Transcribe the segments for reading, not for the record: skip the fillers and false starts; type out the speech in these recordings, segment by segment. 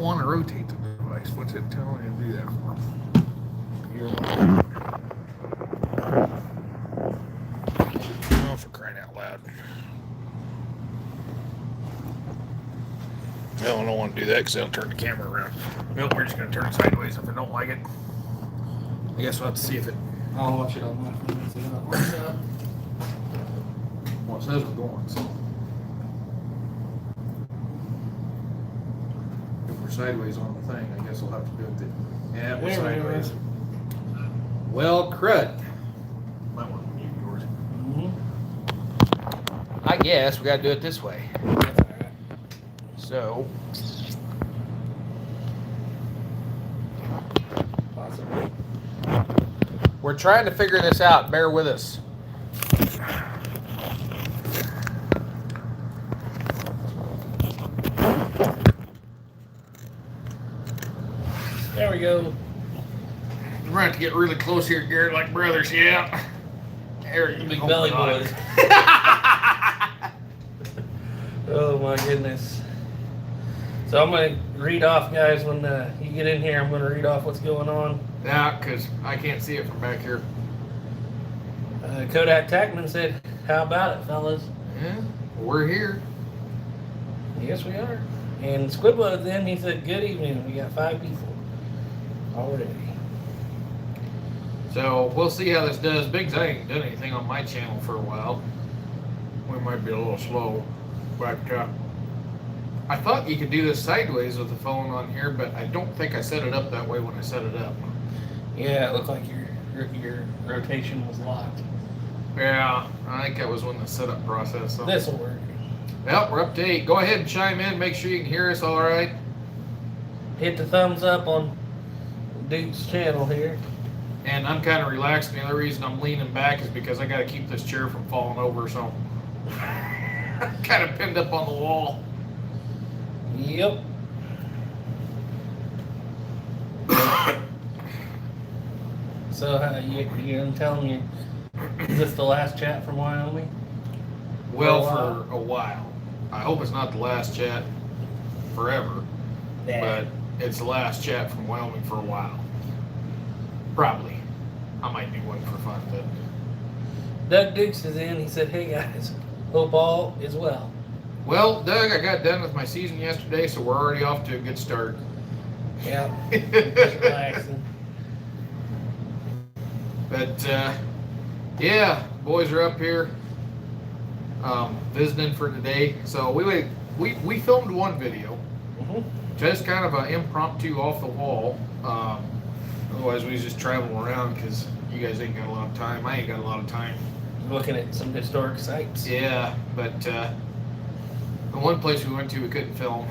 want to rotate the device. What's it telling you to do that for? Oh, for crying out loud. No, I don't want to do that because they'll turn the camera around. Nope, we're just going to turn it sideways if I don't like it. I guess we'll have to see if it... I'll watch it on my phone and see how it works out. Well, it says we're going, so... If we're sideways on the thing, I guess we'll have to do it then. Yeah, we're sideways. Well, crud. Might want to mute yours. Mm-hmm. I guess we got to do it this way. That's all right. So... Possibly. We're trying to figure this out. Bear with us. There we go. We're going to have to get really close here, Garrett, like brothers. Yeah. There you Big go. belly boys. Oh my goodness. So I'm going to read off, guys, when you get in here. I'm going to read off what's going on. Yeah, because I can't see it from back here. Kodak Tackman said, how about it, fellas? Yeah, we're here. Yes, we are. And Squidward then, he said, good evening. We got 5 people already. So we'll see how this does. Biggs, I ain't done anything on my channel for a while. We might be a little slow. But I thought you could do this sideways with the phone on here, but I don't think I set it up that way when I set it up. Yeah, it looked like your rotation was locked. Yeah, I think that was when the setup process. So. This will work. Well, we're up to 8. Go ahead and chime in. Make sure you can hear us all right. Hit the thumbs up on Duke's channel here. And I'm kind of relaxed. The other reason I'm leaning back is because I got to keep this chair from falling over. So I'm kind of pinned up on the wall. Yep. So you gonna tell them is this the last chat from Wyoming? Well, for a while. I hope it's not the last chat forever, but it's the last chat from Wyoming for a while. Probably. I might do one for fun, but... Doug Dukes is in. He said, hey guys, hope all is well. Well, Doug, I got done with my season yesterday, so we're already off to a good start. Yeah, just relaxing. But, yeah, boys are up here visiting for today. So we filmed one video, just kind of an impromptu off the wall. Otherwise, we just travel around because you guys ain't got a lot of time. I ain't got a lot of time. Looking at some historic sites. Yeah, but the one place we went to, we couldn't film.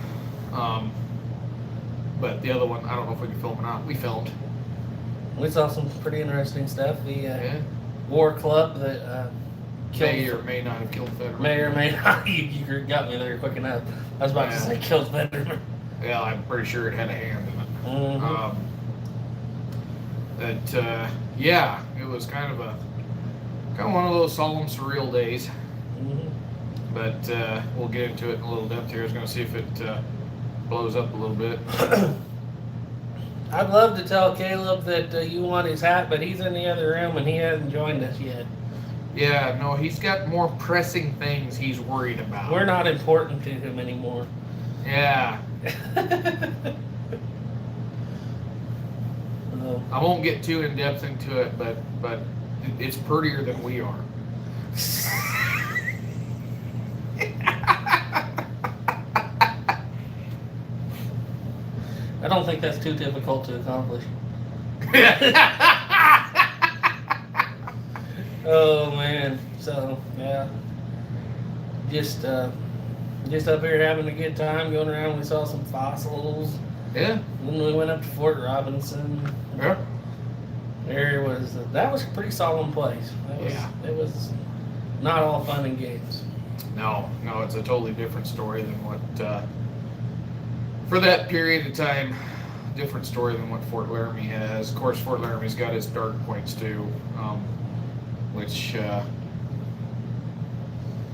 But the other one, I don't know if we can film or not. We filmed. We saw some pretty interesting stuff. The war club that may or may not have killed Fetterman. May or may not. You got me there quick enough. I was about to say killed Fetterman. Yeah, I'm pretty sure it had a hand in it. Mm-hmm. Yeah, it was kind of one of those solemn, surreal days. Mm-hmm. But we'll get into it in a little depth here. I was going to see if it blows up a little bit. I'd love to tell Caleb that you want his hat, but he's in the other room and he hasn't joined us yet. Yeah, no, he's got more pressing things he's worried about. We're not important to him anymore. Yeah. I won't get too in depth into it, but it's prettier than we are. I don't think that's too difficult to accomplish. Oh man, so yeah, just up here having a good time, going around. We saw some fossils. Yeah. Then we went up to Fort Robinson. Yeah. That was a pretty solemn place. It was not all fun and games. No, it's a totally different story than what, for that period of time, different story than what Fort Laramie has. Of course, Fort Laramie's got its dark points too, which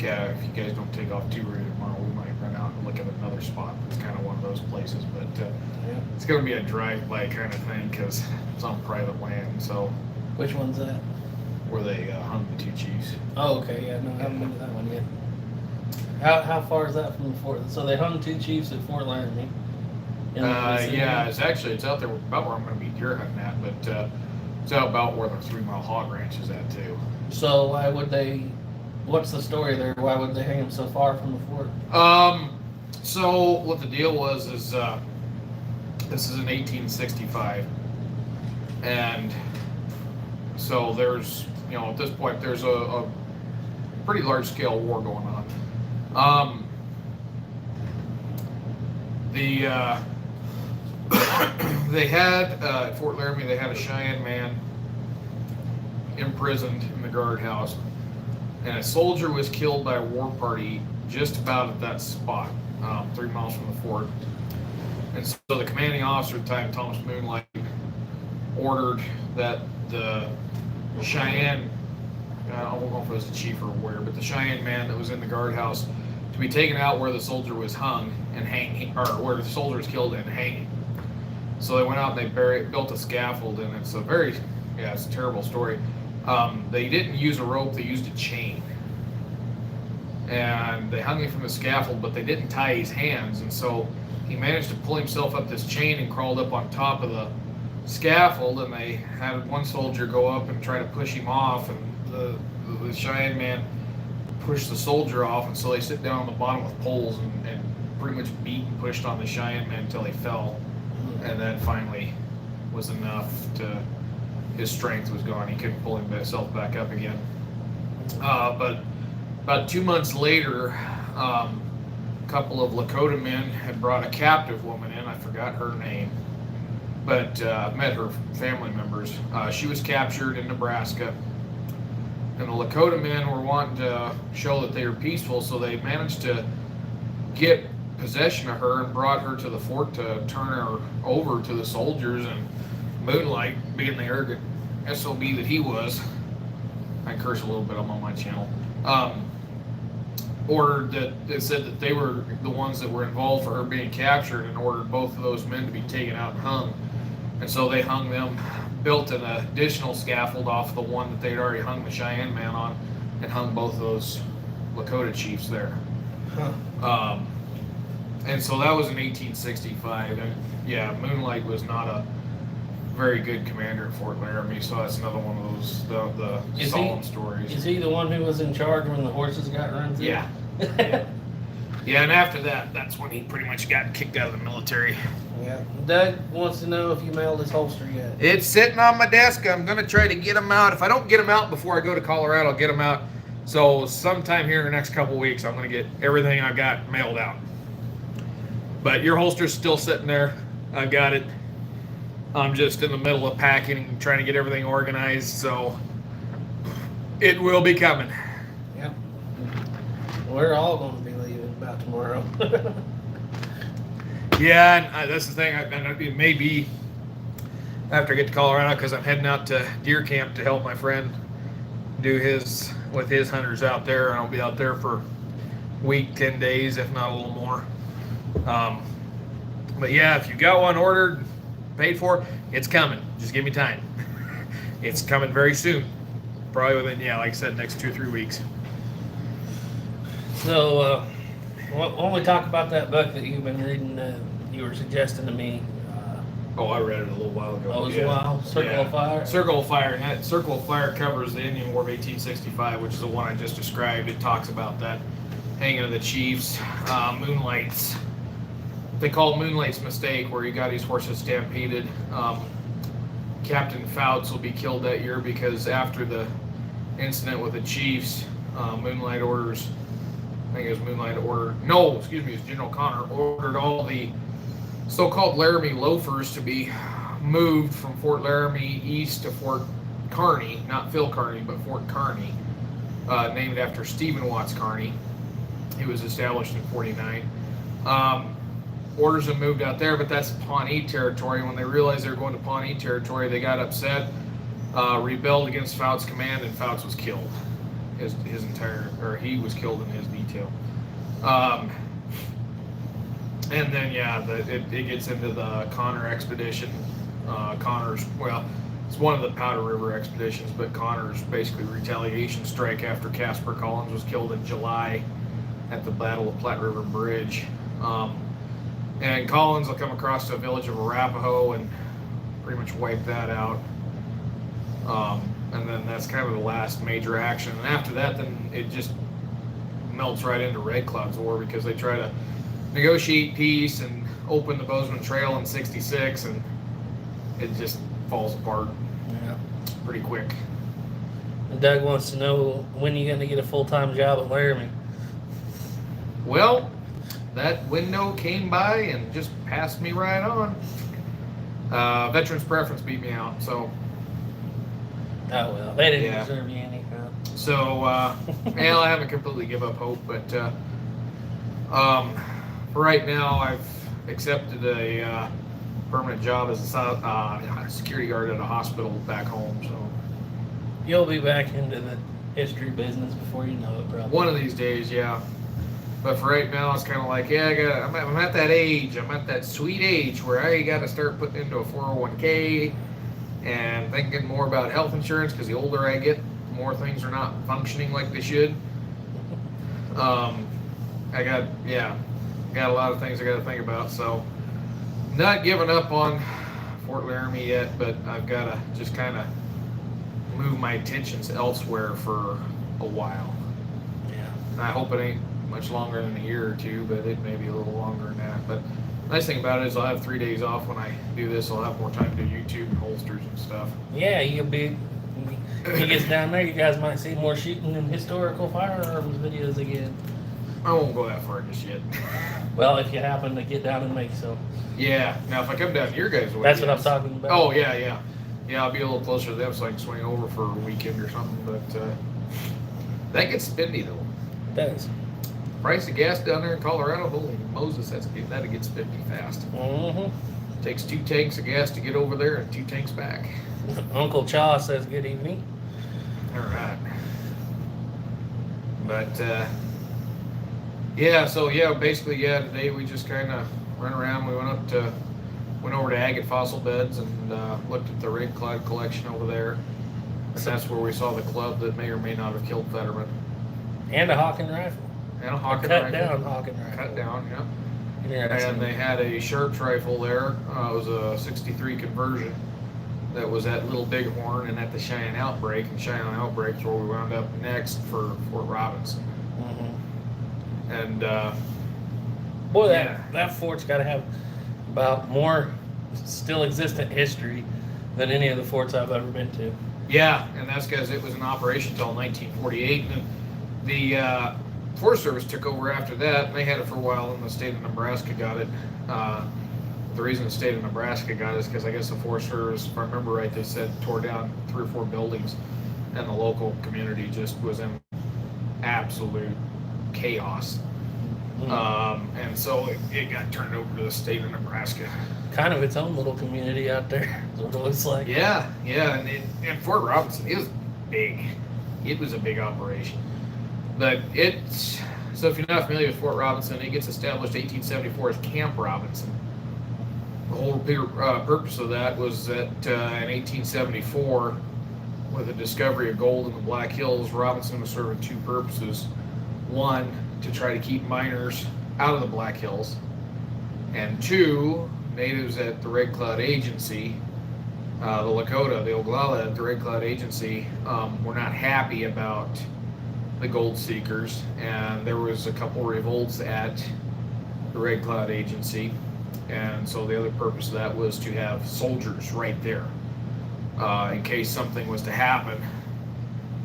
if you guys don't take off too early tomorrow, we might run out and look at another spot. It's kind of one of those places, but it's going to be a drive-by kind of thing because it's on private land. So Which one's that? where they hung the two chiefs. Oh, okay, yeah, no, I haven't been to that one yet. How far is that from the fort? So they hung two chiefs at Fort Laramie. Yeah, it's out there about where I'm going to be deer hunting at, but it's out about where the 3 Mile Hog Ranch is at too. So why would they? What's the story there? Why would they hang him so far from the fort? So what the deal was is this is in 1865, and so there's at this point there's a pretty large scale war going on. They had at Fort Laramie, they had a Cheyenne man imprisoned in the guardhouse, and a soldier was killed by a war party just about at that spot, 3 miles from the fort. And so the commanding officer at the time, Thomas Moonlight, ordered that the Cheyenne, I don't know if it was the chief or where, but the Cheyenne man that was in the guardhouse to be taken out where the soldier was hung and hanging, or where the soldier was killed and hanging. So they went out and they built a scaffold, and it's it's a terrible story. They didn't use a rope, they used a chain. And they hung him from the scaffold, but they didn't tie his hands, and so he managed to pull himself up this chain and crawled up on top of the scaffold, and they had one soldier go up and try to push him off, and the Cheyenne man pushed the soldier off, and so they sit down on the bottom with poles and pretty much beat and pushed on the Cheyenne man until he fell. And that finally was enough to, his strength was gone. He couldn't pull himself back up again. But about 2 months later, a couple of Lakota men had brought a captive woman in. I forgot her name, but met her family members. She was captured in Nebraska, and the Lakota men were wanting to show that they were peaceful, so they managed to get possession of her and brought her to the fort to turn her over to the soldiers. And Moonlight, being the arrogant SOB that he was, I curse a little bit, I'm on my channel, ordered that, it said that they were the ones that were involved for her being captured, and ordered both of those men to be taken out and hung. And so they hung them, built an additional scaffold off the one that they'd already hung the Cheyenne man on, and hung both of those Lakota chiefs there. Huh. And so that was in 1865. And yeah, Moonlight was not a very good commander at Fort Laramie, so that's another one of those the solemn stories. Is he the one who was in charge when the horses got run through? Yeah. Yeah, and after that, that's when he pretty much got kicked out of the military. Yeah. Doug wants to know if you mailed his holster yet. It's sitting on my desk. I'm going to try to get them out. If I don't get them out before I go to Colorado, I'll get them out. So sometime here in the next couple weeks, I'm going to get everything I've got mailed out. But your holster's still sitting there. I've got it. I'm just in the middle of packing and trying to get everything organized, so it will be coming. Yep. We're all going to be leaving about tomorrow. Yeah, and that's the thing. It may be after I get to Colorado, because I'm heading out to deer camp to help my friend do his hunters out there, and I'll be out there for a week, 10 days, if not a little more. But yeah, if you got one ordered, paid for, it's coming. Just give me time. It's coming very soon. Probably within, like I said, next 2 or 3 weeks. So, why don't we talk about that book that you've been reading, you were suggesting to me? I read it a little while ago. Oh, it was a while? Circle of Fire? Circle of Fire. And that Circle of Fire covers the Indian War of 1865, which is the one I just described. It talks about that hanging of the chiefs, Moonlight's. They call it Moonlight's mistake, where he got his horses stampeded. Captain Fouts will be killed that year because after the incident with the chiefs, Moonlight orders, I think it was Moonlight ordered, no, excuse me, it was General Connor, ordered all the so-called Laramie loafers to be moved from Fort Laramie east to Fort Kearney, not Phil Kearney, but Fort Kearney, named after Stephen Watts Kearney. He was established in 49. Orders them moved out there, but that's Pawnee territory. When they realized they were going to Pawnee territory, they got upset, rebelled against Fouts' command, and Fouts was killed. his entire, or he was killed in his detail. And then it gets into the Connor expedition. Connor's, well, it's one of the Powder River expeditions, but Connor's basically retaliation strike after Casper Collins was killed in July at the Battle of Platte River Bridge. And Collins will come across the village of Arapahoe and pretty much wipe that out. And then that's kind of the last major action. And after that, then it just melts right into Red Cloud's War, because they try to negotiate peace and open the Bozeman Trail in '66, and it just falls apart pretty quick. Doug wants to know, when are you going to get a full-time job at Laramie? Well, that window came by and just passed me right on. Veterans preference beat me out, so. Oh, well, they didn't Yeah. deserve you anyhow. So, well, I haven't completely give up hope, but for right now, I've accepted a permanent job as a security guard at a hospital back home. So You'll be back into the history business before you know it, probably. one of these days, yeah. But for right now, it's kind of like, yeah, I'm at that age. I'm at that sweet age where I got to start putting into a 401k and thinking more about health insurance, because the older I get, the more things are not functioning like they should. I got a lot of things I got to think about. So not giving up on Fort Laramie yet, but I've got to just kind of move my attentions elsewhere for a while. Yeah. And I hope it ain't much longer than a year or two, but it may be a little longer than that. But the nice thing about it is I'll have 3 days off when I do this. I'll have more time to do YouTube and holsters and stuff. Yeah, when he gets down there, you guys might see more shooting and historical firearms videos again. I won't go that far just yet. Well, if you happen to get down and make some. Yeah. Now, if I come down your guys' way, That's what I'm yes. talking about. Oh, yeah. Yeah, I'll be a little closer to them so I can swing over for a weekend or something. But that gets spendy, though. It does. Price of gas down there in Colorado, holy Moses, that'll get spendy fast. Mm-hmm. Takes 2 tanks of gas to get over there and 2 tanks back. Uncle Chaw says good evening. All right. But basically, today we just kind of run around. We went over to Agate Fossil Beds and looked at the Red Cloud collection over there. And that's where we saw the club that may or may not have killed Fetterman. And a Hawken rifle. And a Hawken Cut rifle. down Hawken rifle. Cut down, yeah. Interesting. And they had a Sharps rifle there. It was a '63 conversion that was at Little Bighorn and at the Cheyenne Outbreak. And Cheyenne Outbreak is where we wound up next for Fort Robinson. Mm-hmm. And boy, that fort's got to have about more still existent history than any of the forts I've ever been to. yeah, and that's because it was in operation until 1948. And the Forest Service took over after that, and they had it for a while, and the state of Nebraska got it. The reason the state of Nebraska got it is because I guess the Forest Service, if I remember right, they said tore down 3 or 4 buildings, and the local community just was in absolute chaos. And so it got turned over to the state of Nebraska. Kind of its own little community out there, is what it looks like. Yeah, and Fort Robinson is big. It was a big operation. But so if you're not familiar with Fort Robinson, it gets established 1874 as Camp Robinson. The whole purpose of that was that in 1874, with the discovery of gold in the Black Hills, Robinson was serving 2 purposes. One, to try to keep miners out of the Black Hills, and 2, natives at the Red Cloud Agency, the Lakota, the Oglala at the Red Cloud Agency, were not happy about the gold seekers, and there was a couple revolts at the Red Cloud Agency, and so the other purpose of that was to have soldiers right there in case something was to happen.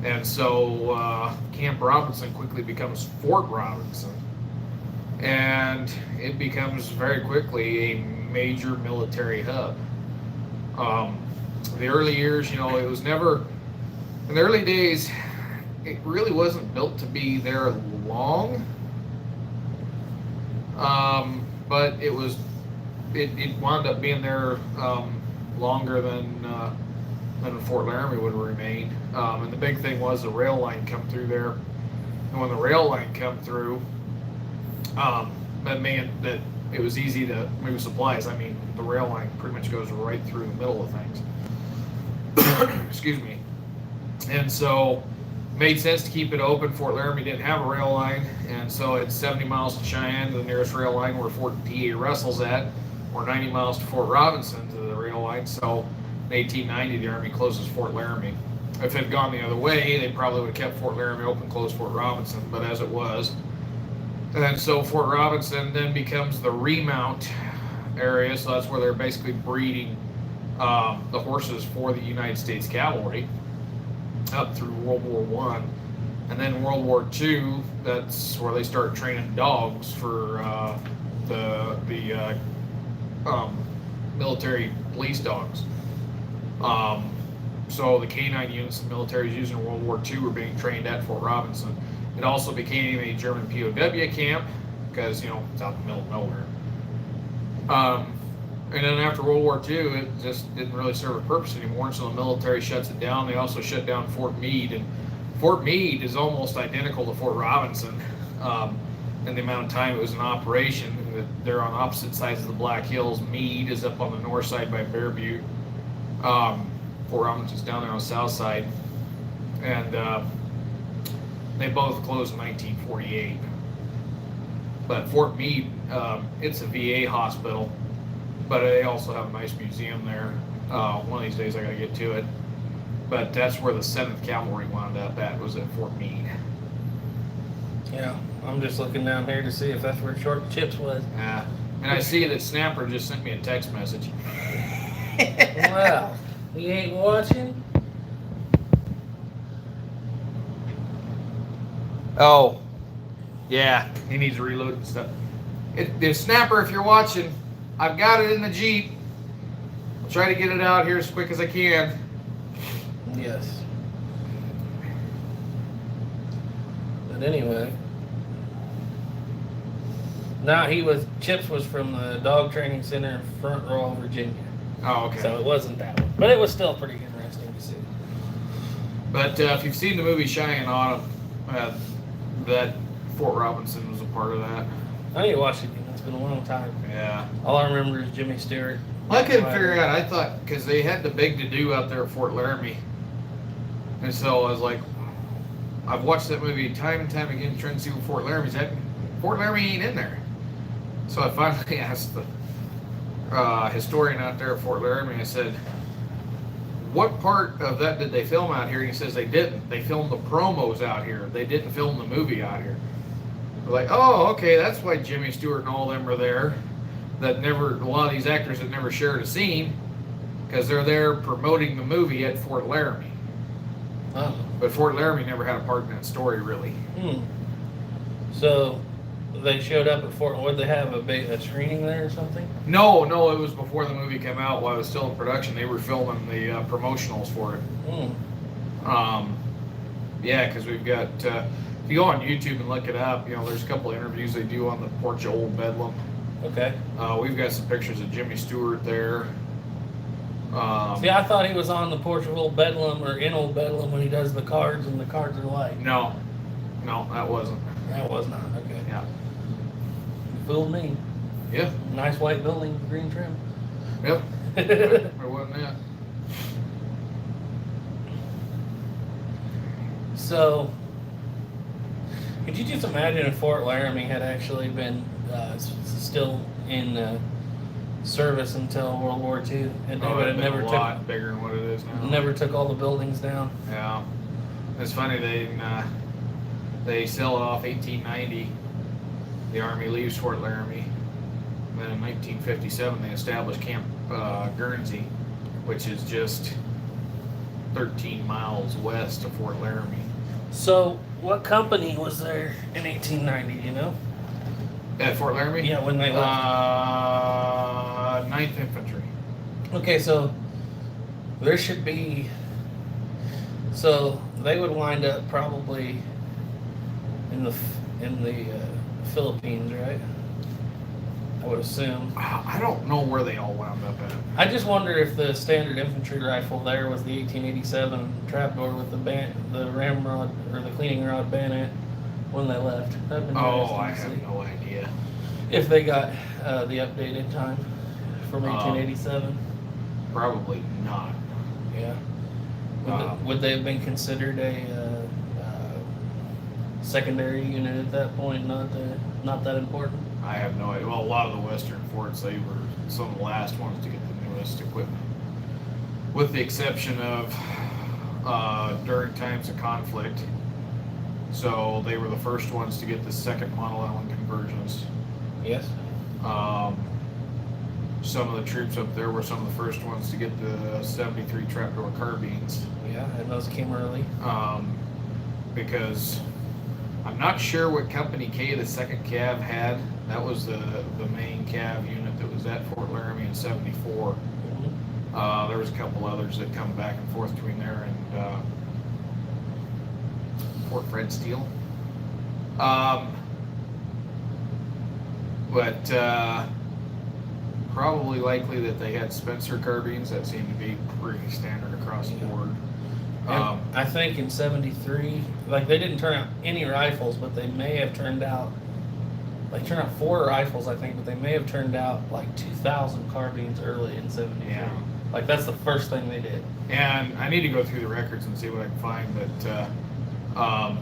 And so Camp Robinson quickly becomes Fort Robinson, and it becomes very quickly a major military hub. The early years, it was never, in the early days, it really wasn't built to be there long, but it wound up being there longer than then Fort Laramie would have remained. And the big thing was the rail line come through there. And when the rail line come through, that meant that it was easy to move supplies. I mean, the rail line pretty much goes right through the middle of things. Excuse me. And so made sense to keep it open. Fort Laramie didn't have a rail line, and so it's 70 miles to Cheyenne, the nearest rail line where Fort PA Russell's at, or 90 miles to Fort Robinson to the rail line. So in 1890, the Army closes Fort Laramie. If it had gone the other way, they probably would have kept Fort Laramie open, closed Fort Robinson, but as it was. And so Fort Robinson then becomes the remount area, so that's where they're basically breeding the horses for the United States Cavalry up through World War One. And then World War II, that's where they start training dogs for the military police dogs. So the canine units the military is using in World War II were being trained at Fort Robinson. It also became a German POW camp because, it's out in the middle of nowhere. And then after World War II, it just didn't really serve a purpose anymore, so the military shuts it down. They also shut down Fort Meade, and Fort Meade is almost identical to Fort Robinson in the amount of time it was in operation. They're on opposite sides of the Black Hills. Meade is up on the north side by Bear Butte. Fort Robinson's down there on the south side, and they both closed in 1948. But Fort Meade, it's a VA hospital, but they also have a nice museum there. One of these days I gotta get to it. But that's where the 7th Cavalry wound up at, was at Fort Meade. Yeah, I'm just looking down here to see if that's where Short Chips was. Yeah, and I see that Snapper just sent me a text message. Wow, he ain't watching? Oh, yeah, he needs to reload and stuff. The Snapper, if you're watching, I've got it in the Jeep. I'll try to get it out here as quick as I can. Yes. But anyway. No, Chips was from the dog training center in Front Royal, Virginia. Oh, okay. So it wasn't that one. But it was still pretty interesting to see. But if you've seen the movie Cheyenne Autumn, that Fort Robinson was a part of that. I need to watch it again. It's been a long time. Yeah. All I remember is Jimmy Stewart. I couldn't figure out. I thought, because they had the big to-do out there at Fort Laramie. And so I was like, I've watched that movie time and time again trying to see what Fort Laramie's at. Fort Laramie ain't in there. So I finally asked the historian out there at Fort Laramie, I said, what part of that did they film out here? And he says they didn't. They filmed the promos out here. They didn't film the movie out here. We're like, oh, okay, that's why Jimmy Stewart and all them are there. A lot of these actors that never shared a scene, because they're there promoting the movie at Fort Laramie. Oh. But Fort Laramie never had a part in that story, really. So they showed up at Fort. Would they have a screening there or something? No, it was before the movie came out. While it was still in production, they were filming the promotionals for it. Yeah, because we've got. If you go on YouTube and look it up, there's a couple of interviews they do on the porch of Old Bedlam. Okay. We've got some pictures of Jimmy Stewart there. See, I thought he was on the porch of Old Bedlam or in Old Bedlam when he does the cards and the cards are light. No, that wasn't. That was not. Okay. Yeah. You fooled me. Yeah. Nice white building, green trim. Yep. There wasn't that. So, could you just imagine if Fort Laramie had actually been still in service until World War II, and they would have never a lot bigger than what it is now. Never took all the buildings down. Yeah, it's funny they sell it off 1890. The Army leaves Fort Laramie. And then in 1957 they established Camp Guernsey, which is just 13 miles west of Fort Laramie. So, what company was there in 1890? You know? At Fort Laramie? Yeah, when they left. 9th Infantry. Okay, so there should be. So they would wind up probably in the Philippines, right? I would assume. I don't know where they all wound up at. I just wonder if the standard infantry rifle there was the 1887 trapdoor with the ramrod or the cleaning rod bayonet when they left. That'd been I interesting to have see. no idea. If they got the updated time from 1887. Probably not. Yeah. Would they have been considered a secondary unit at that point? Not that important. I have no idea. Well, a lot of the Western forts, they were some of the last ones to get the newest equipment, with the exception of during times of conflict. So they were the first ones to get the second Model Allen conversions. Yes. Some of the troops up there were some of the first ones to get the 73 trapdoor carbines. Yeah, and those came early. Because I'm not sure what Company K the 2nd Cav had. That was the main Cav unit that was at Fort Laramie in 74. Mm-hmm. There was a couple others that come back and forth between there and Fort Fred Steele. But probably likely that they had Spencer carbines. That seemed to be pretty standard across the board. I think in 73, like they didn't turn out any rifles, but they may have turned out, like turned out 4 rifles, I think, but they may have turned out like 2,000 carbines early in 73. Yeah. Like that's the first thing they did. And I need to go through the records and see what I can find, but I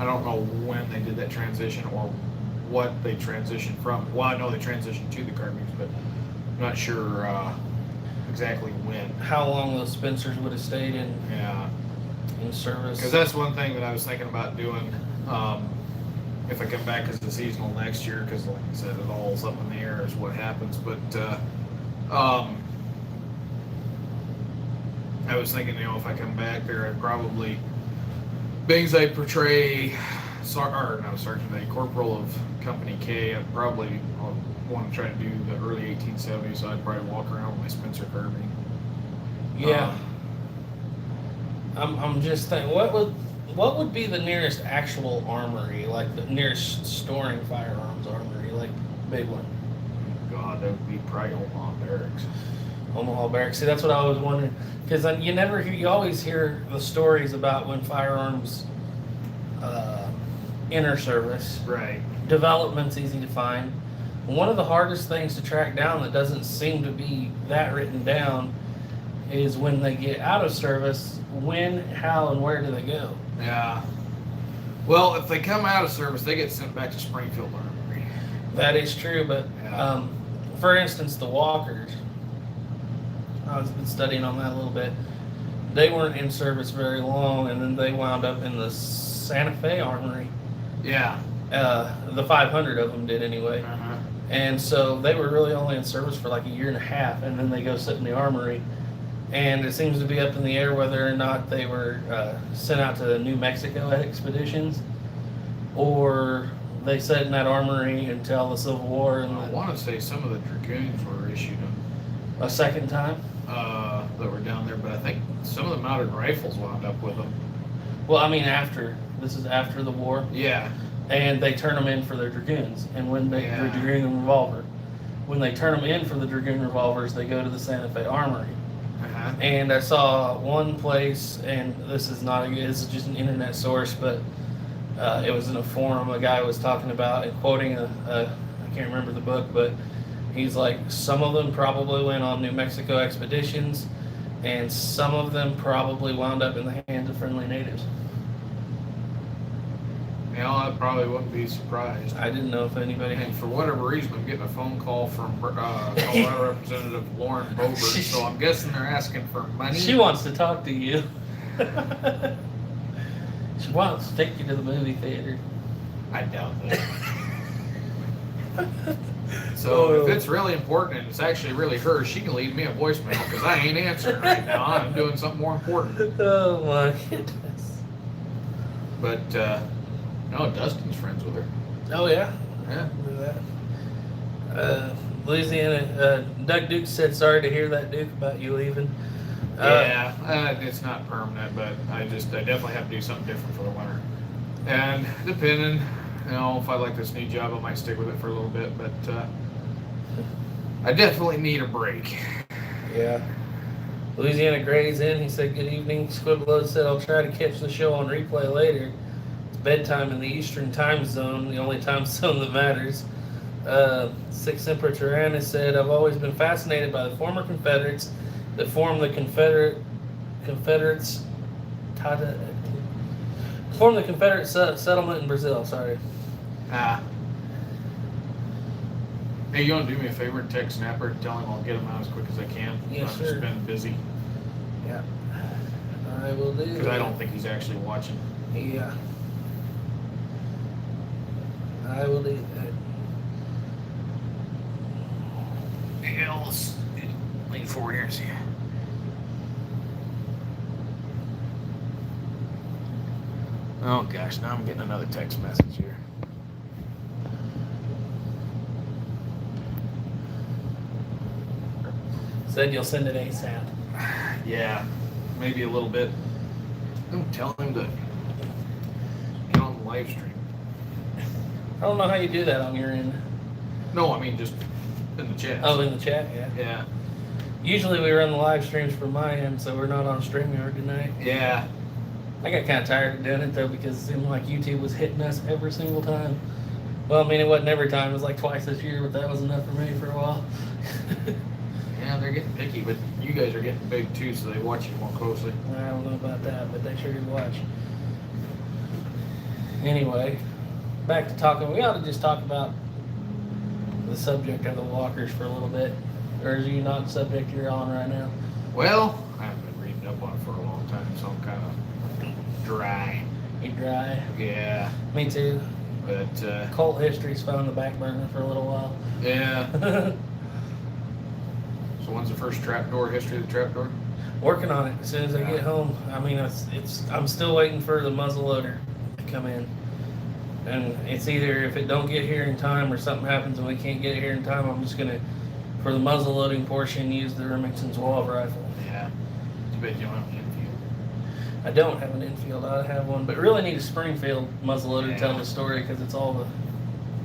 don't know when they did that transition or what they transitioned from. Well, I know they transitioned to the carbines, but I'm not sure exactly when. How long those Spencers would have stayed in service? Because that's one thing that I was thinking about doing if I come back as a seasonal next year. Because like I said, it all's up in the air is what happens. But I was thinking, if I come back there, I'd probably things I portray. A corporal of Company K. I'd probably want to try to do the early 1870s. So I'd probably walk around with my Spencer carbine. Yeah. I'm just thinking, what would be the nearest actual armory, like the nearest storing firearms armory, like big one? God, that would be probably Omaha Barracks. Omaha Barracks. See, that's what I was wondering, because you always hear the stories about when firearms enter service. Right. Development's easy to find. One of the hardest things to track down that doesn't seem to be that written down is when they get out of service, when, how, and where do they go? Yeah. Well, if they come out of service, they get sent back to Springfield Armory. That is true, but for instance, the Walkers, I've been studying on that a little bit. They weren't in service very long, and then they wound up in the Santa Fe Armory. Yeah. The 500 of them did anyway. Uh-huh. And so they were really only in service for like a year and a half, and then they go sit in the armory. And it seems to be up in the air whether or not they were sent out to the New Mexico expeditions, or they sat in that armory until the Civil War. And I want to say some of the Dragoons were issued them a second time. that were down there, but I think some of the mounted rifles wound up with them. Well, I mean, this is after the war. Yeah. And they turn them in for their Dragoons, and when they the Dragoon revolver, when they turn them in for the Dragoon revolvers, they go to the Santa Fe Armory. Uh-huh. And I saw one place, and this is just an internet source, but it was in a forum. A guy was talking about and quoting I can't remember the book, but he's like, some of them probably went on New Mexico expeditions, and some of them probably wound up in the hands of friendly natives. I probably wouldn't be surprised. I didn't know if anybody And for whatever reason, I'm getting a phone call from Colorado Representative Lauren Boebert, so I'm guessing they're asking for money. She wants to talk to you. She wants to take you to the movie theater. I doubt that. So if it's really important and it's actually really her, she can leave me a voicemail because I ain't answering right now. I'm doing something more important. Oh my goodness. But no, Dustin's friends with her. Oh yeah. Yeah. Look at that. Louisiana. Doug Duke said, "Sorry to hear that, Duke, about you leaving." It's not permanent, but I definitely have to do something different for the winter. And depending, if I like this new job, I might stick with it for a little bit, but I definitely need a break. Yeah. Louisiana Gray's in. He said, "Good evening." Squibbleload said, "I'll try to catch the show on replay later. It's bedtime in the Eastern time zone, the only time zone that matters." Six Emperor Tyrannus said, "I've always been fascinated by the former Confederates that formed the Confederate settlement in Brazil." Sorry. Hey, you want to do me a favor and text Snapper and tell him I'll get him out as quick as I can? Yes, I've sir. just been busy. Yeah. I will do. Because I don't think he's actually watching. Yeah. I will do that. Yeah, let's lean forward here and see. Oh gosh, now I'm getting another text message here. Said you'll send it ASAP. Yeah, maybe a little bit. Don't tell him to get on the live stream. I don't know how you do that on your end. No, I mean just in the chat. Oh, in the chat, yeah. Yeah. Usually we run the live streams from my end, so we're not on StreamYard tonight. Yeah. I got kind of tired of doing it though because it seemed like YouTube was hitting us every single time. Well, I mean, it wasn't every time. It was like twice this year, but that was enough for me for a while. Yeah, they're getting picky, but you guys are getting big too, so they watch you more closely. I don't know about that, but they sure did watch. Anyway, back to talking. We ought to just talk about the subject of the walkers for a little bit. Or is you not the subject you're on right now? Well, I haven't been reading up on it for a long time, so I'm kind of dry. You dry? Yeah. Me too. But, Cult history's found the back burner for a little while. yeah. So when's the first trapdoor, history of the trapdoor? Working on it as soon as I get home. I mean, I'm still waiting for the muzzle loader to come in. And it's either if it don't get here in time or something happens and we can't get it here in time, I'm just going to, for the muzzle loading portion, use the Remington 12 rifle. Yeah. Too bad you don't have an infield. I don't have an infield. I have one, but really need a Springfield muzzle loader to tell Yeah. the story because it's all the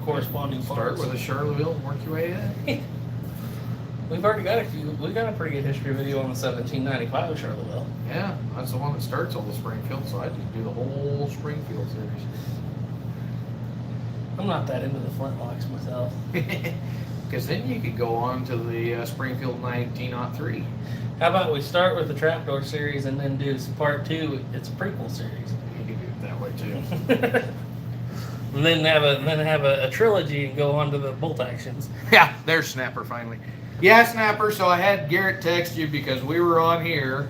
corresponding Start parts. with a Charlottesville and work your way in. We've already got we got a pretty good history video on the 1795 Charlottesville. Yeah, that's the one that starts all the Springfield, so I just do the whole Springfield series. I'm not that into the flintlocks myself. Because then you could go on to the Springfield 1903. How about we start with the Trapdoor series and then do part 2? It's a prequel series. You could do it that way too. And then have a trilogy and go on to the bolt actions. Yeah, there's Snapper finally. Yeah, Snapper, so I had Garrett text you because we were on here.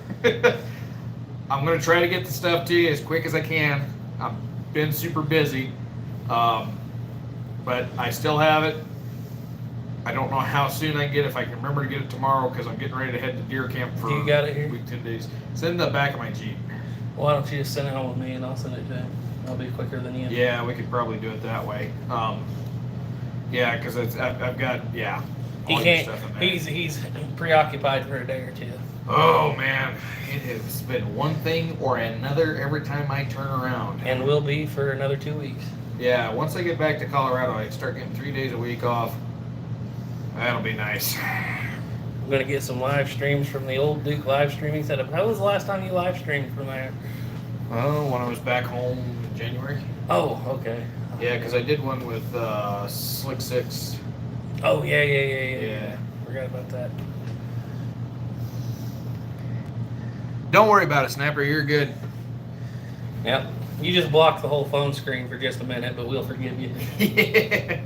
I'm going to try to get the stuff to you as quick as I can. I've been super busy. But I still have it. I don't know how soon I can get it, if I can remember to get it tomorrow because I'm getting ready to head to deer camp for You got it here? a week, 10 days. It's in the back of my Jeep. Why don't you just send it home with me and I'll send it to him? I'll be quicker than you. Yeah, we could probably do it that way. Yeah, because I've got, yeah. He all your can't. stuff in there. He's preoccupied for a day or two. Oh man, it has been one thing or another every time I turn around. And will be for another 2 weeks. Yeah, once I get back to Colorado, I start getting 3 days a week off. That'll be nice. I'm gonna get some live streams from the old Duke live streaming setup. How was the last time you live streamed from there? Well, when I was back home in January. Oh, okay. Yeah, because I did one with Slick 6. Oh yeah. Yeah. Forgot about that. Don't worry about it, Snapper. You're good. Yep. You just blocked the whole phone screen for just a minute, but we'll forgive you. Yeah.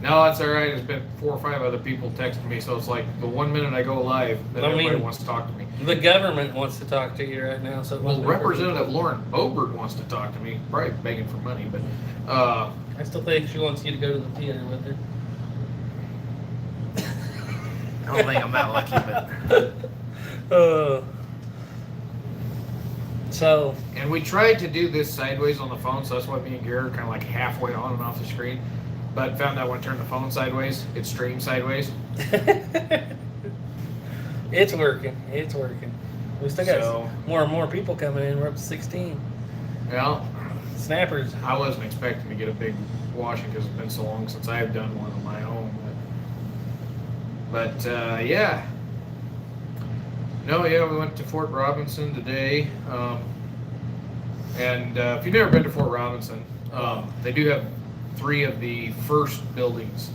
No, it's all right. There's been 4 or 5 other people texting me, so it's like the 1 minute I go live, then everybody wants to talk to me. The government wants to talk to you right now. So Well, Representative Lauren Boebert wants to talk to me, probably begging for money, but I still think she wants you to go to the theater with her. I don't think I'm that lucky, but. So. And we tried to do this sideways on the phone, so that's why me and Garrett are kind of like halfway on and off the screen. But found out when I turn the phone sideways, it streams sideways. It's working. It's working. We still got So- more and more people coming in. We're up to 16. Well, snappers. I wasn't expecting to get a big washing because it's been so long since I've done one on my own. But yeah. No, yeah, we went to Fort Robinson today. And if you've never been to Fort Robinson, they do have 3 of the first buildings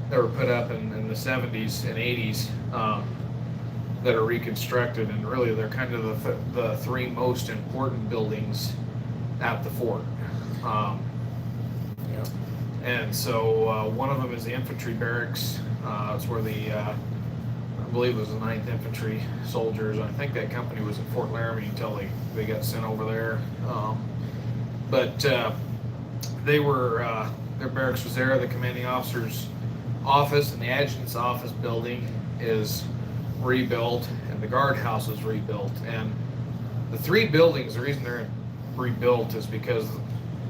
that were put up in the 70s and 80s that are reconstructed, and really they're kind of the 3 most important buildings at the fort. And so one of them is the infantry barracks. It's where I believe it was the 9th Infantry soldiers. I think that company was at Fort Laramie until they got sent over there. But they were, their barracks was there. The commanding officer's office and the adjutant's office building is rebuilt, and the guardhouse is rebuilt. And the 3 buildings, the reason they're rebuilt is because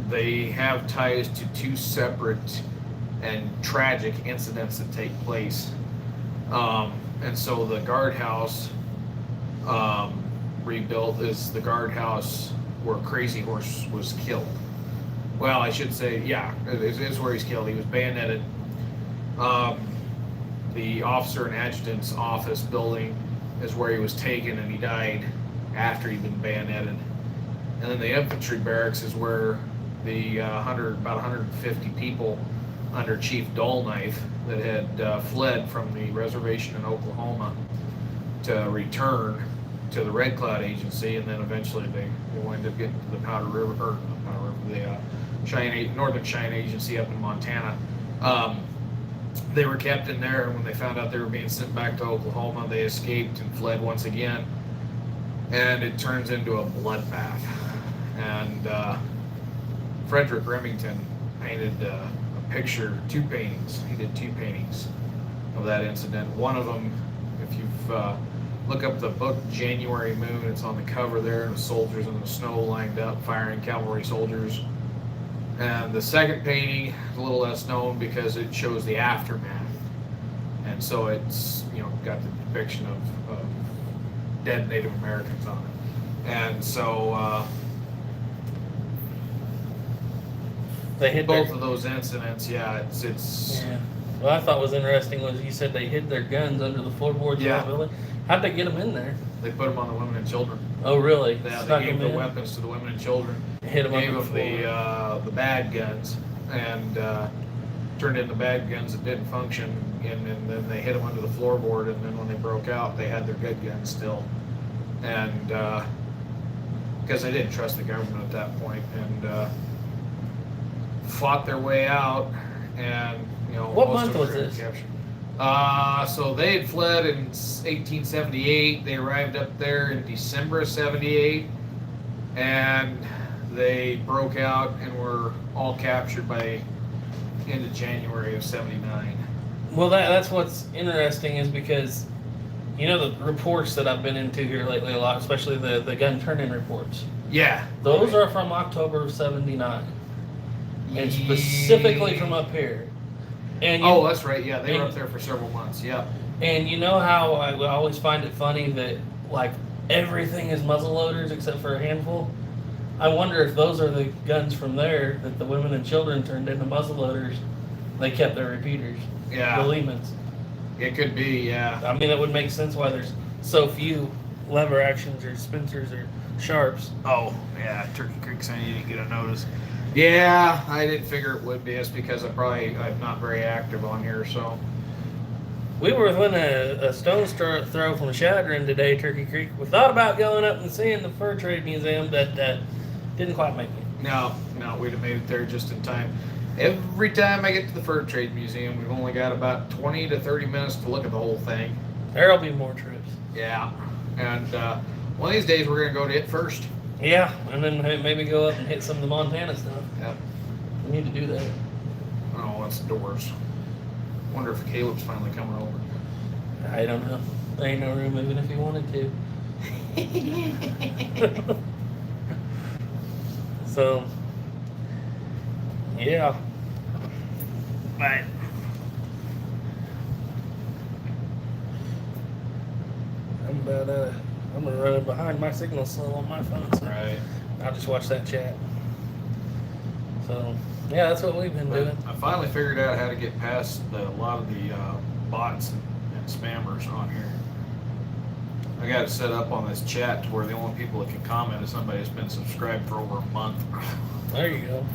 they have ties to 2 separate and tragic incidents that take place. And so the guardhouse rebuilt is the guardhouse where Crazy Horse was killed. Well, I should say, yeah, it is where he's killed. He was bayoneted. The officer and adjutant's office building is where he was taken, and he died after he'd been bayoneted. And then the infantry barracks is where the about 150 people under Chief Dullknife that had fled from the reservation in Oklahoma to return to the Red Cloud Agency, and then eventually they wind up getting to the Powder River, or not Powder River, the Northern Cheyenne Agency up in Montana. They were kept in there, and when they found out they were being sent back to Oklahoma, they escaped and fled once again, and it turns into a bloodbath. And Frederick Remington painted a picture, 2 paintings. He did 2 paintings of that incident. One of them, if you've look up the book January Moon, it's on the cover there, and the soldiers in the snow lined up firing cavalry soldiers. And the second painting is a little less known because it shows the aftermath, and so it's got the depiction of dead Native Americans on it. And so they hid both of those incidents. Yeah, it's. Yeah. What I thought was interesting was you said they hid their guns under the floorboards of the building. How'd they get them in there? They put them on the women and children. Oh, really? Yeah, they gave the weapons to the women and children. Hit them gave them the bad guns, and turned into bad guns that didn't function, and then they hit them under the floorboard, and then when they broke out, they had their good guns still. And because they didn't trust the government at that point, and fought their way out, and what month was this? So they had fled in 1878. They arrived up there in December of 78, and they broke out and were all captured by end of January of 79. Well, that's what's interesting is because the reports that I've been into here lately a lot, especially the gun turn-in reports. Yeah, those are from October of 79, and specifically from up here. And that's right. Yeah, they were up there for several months. Yeah. And you know how I always find it funny that like everything is muzzle loaders except for a handful? I wonder if those are the guns from there that the women and children turned into muzzle loaders. They kept their repeaters. Yeah. The Lehmans. It could be, yeah. I mean, it would make sense why there's so few lever actions or Spencers or Sharps. Oh, yeah. Turkey Creek saying you didn't get a notice. Yeah, I didn't figure it would be. It's because I'm not very active on here, so. We were within a stone's throw from Shadron today, Turkey Creek. We thought about going up and seeing the Fur Trade Museum, but didn't quite make it. No, we'd have made it there just in time. Every time I get to the Fur Trade Museum, we've only got about 20 to 30 minutes to look at the whole thing. There'll be more trips. Yeah, and one of these days we're going to go to it first. Yeah, and then maybe go up and hit some of the Montana stuff. Yep. We need to do that. Oh, that's doors. Wonder if Caleb's finally coming over. I don't know. There ain't no room even if he wanted to. So, yeah. Right. I'm running behind. My signal's slow on my phone, so right. I'll just watch that chat. So, yeah, that's what we've been doing. I finally figured out how to get past a lot of the bots and spammers on here. I got it set up on this chat to where the only people that can comment is somebody that's been subscribed for over a month. There you go.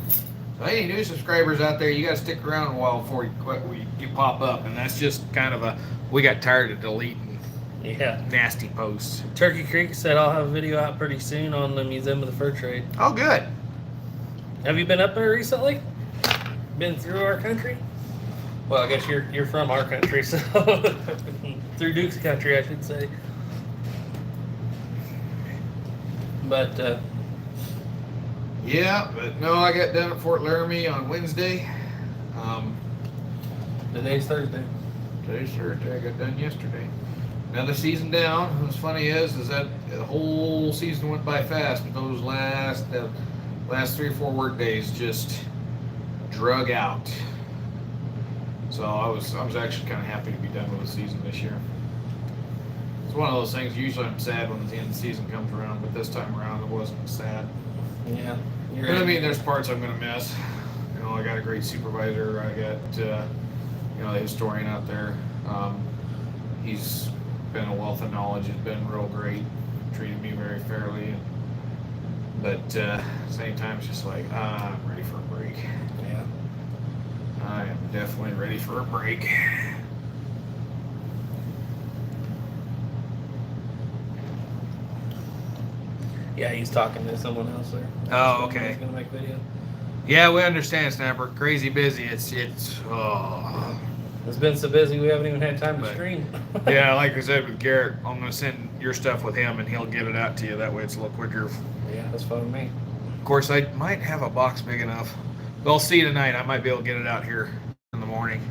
So any new subscribers out there, you got to stick around a while before you pop up, and that's just kind of we got tired of deleting nasty posts. Turkey Creek said I'll have a video out pretty soon on the Museum of the Fur Trade. Oh, good. Have you been up there recently? Been through our country? Well, I guess you're from our country, so through Duke's country, I should say. But yeah, but no, I got done at Fort Laramie on Wednesday. Today's Thursday. Today's Thursday. I got done yesterday. Another season down. What's funny is that the whole season went by fast, but those last 3 or 4 work days just drug out. So I was actually kind of happy to be done with the season this year. It's one of those things. Usually I'm sad when the end of the season comes around, but this time around it wasn't sad. Yeah. I mean, there's parts I'm gonna miss. You know, I got a great supervisor. I got the historian out there. He's been a wealth of knowledge. He's been real great. Treated me very fairly. But at the same time, it's just like I'm ready for a break. Yeah. I am definitely ready for a break. Yeah, he's talking to someone else there. Oh, okay. He's gonna make a video. Yeah, we understand, Snapper. Crazy busy. It's It's been so busy we haven't even had time to stream. yeah, like I said with Garrett, I'm gonna send your stuff with him and he'll get it out to you. That way it's a little quicker. Yeah, that's fine with me. Of course, I might have a box big enough. But I'll see tonight. I might be able to get it out here in the morning.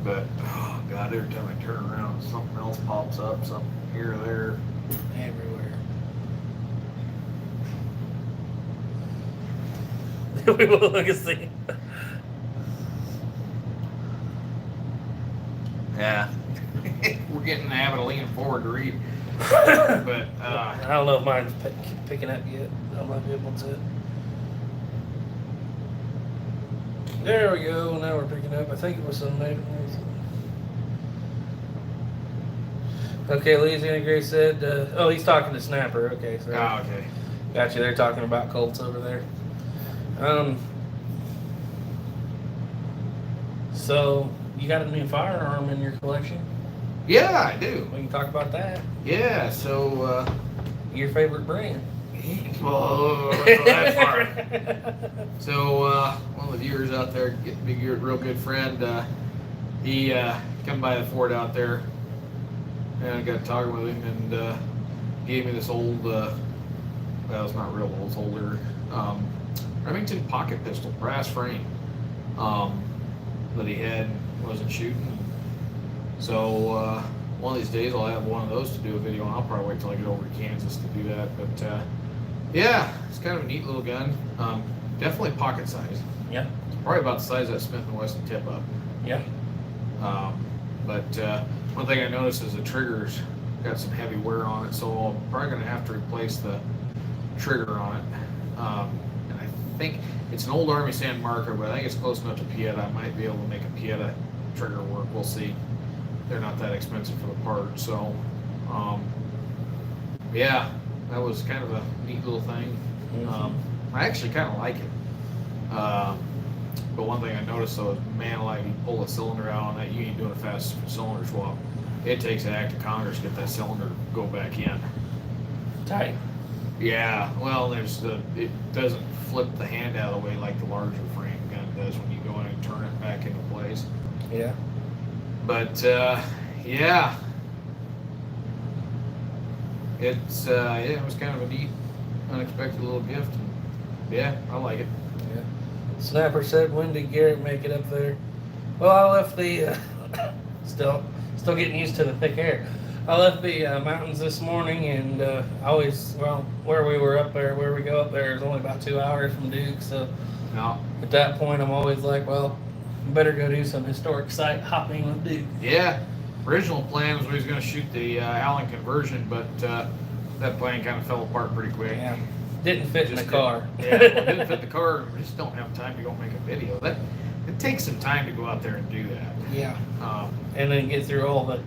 But oh god, every time I turn around, something else pops up, something here or there. Everywhere. We will look and see. Yeah. We're getting in the habit of leaning forward to read. But I don't know if mine's picking up yet. I might be able to. There we go. Now we're picking up. I think it was some native. Okay, Louisiana Gray said, oh, he's talking to Snapper. Okay, so okay. Got you. They're talking about Colts over there. So you got a new firearm in your collection? Yeah, I do. We can talk about that. Yeah, so Your favorite brand? Whoa, that far. So one of the viewers out there, real good friend, he come by the fort out there, and I got talking with him, and gave me this old, well, it's not real old, it's older, Remington pocket pistol, brass frame, that he had, wasn't shooting. So one of these days I'll have one of those to do a video on. I'll probably wait till I get over to Kansas to do that. But yeah, it's kind of a neat little gun. Definitely pocket size. Yeah. It's probably about the size of that Smith & Wesson tip up. Yeah. But one thing I noticed is the trigger's got some heavy wear on it, so I'm probably going to have to replace the trigger on it. And I think it's an old Army San Marco, but I think it's close enough to Pieta. I might be able to make a Pieta trigger work. We'll see. They're not that expensive for the part, so yeah, that was kind of a neat little thing. I actually kind of like it. But one thing I noticed though is, man alive, you pull a cylinder out on that, you ain't doing a fast cylinder swap. It takes an act of Congress to get that cylinder to go back in. Tight. Yeah, well, it doesn't flip the hand out of the way like the larger frame gun does when you go in and turn it back into place. Yeah. But yeah, it's it was kind of a neat, unexpected little gift. And yeah, I like it. Yeah. Snapper said, when did Garrett make it up there? Well, I left the still getting used to the thick air. I left the mountains this morning, and where we were up there, where we go up there is only about 2 hours from Duke. So No. at that point, I'm always like, well, better go do some historic site hopping with Duke. Yeah. Original plan was we was going to shoot the Allen conversion, but that plan kind of fell apart pretty quick. Yeah. Didn't fit in the car. Yeah, well, it didn't fit the car. We just don't have time to go make a video. It takes some time to go out there and do that. Yeah. And then get through all the.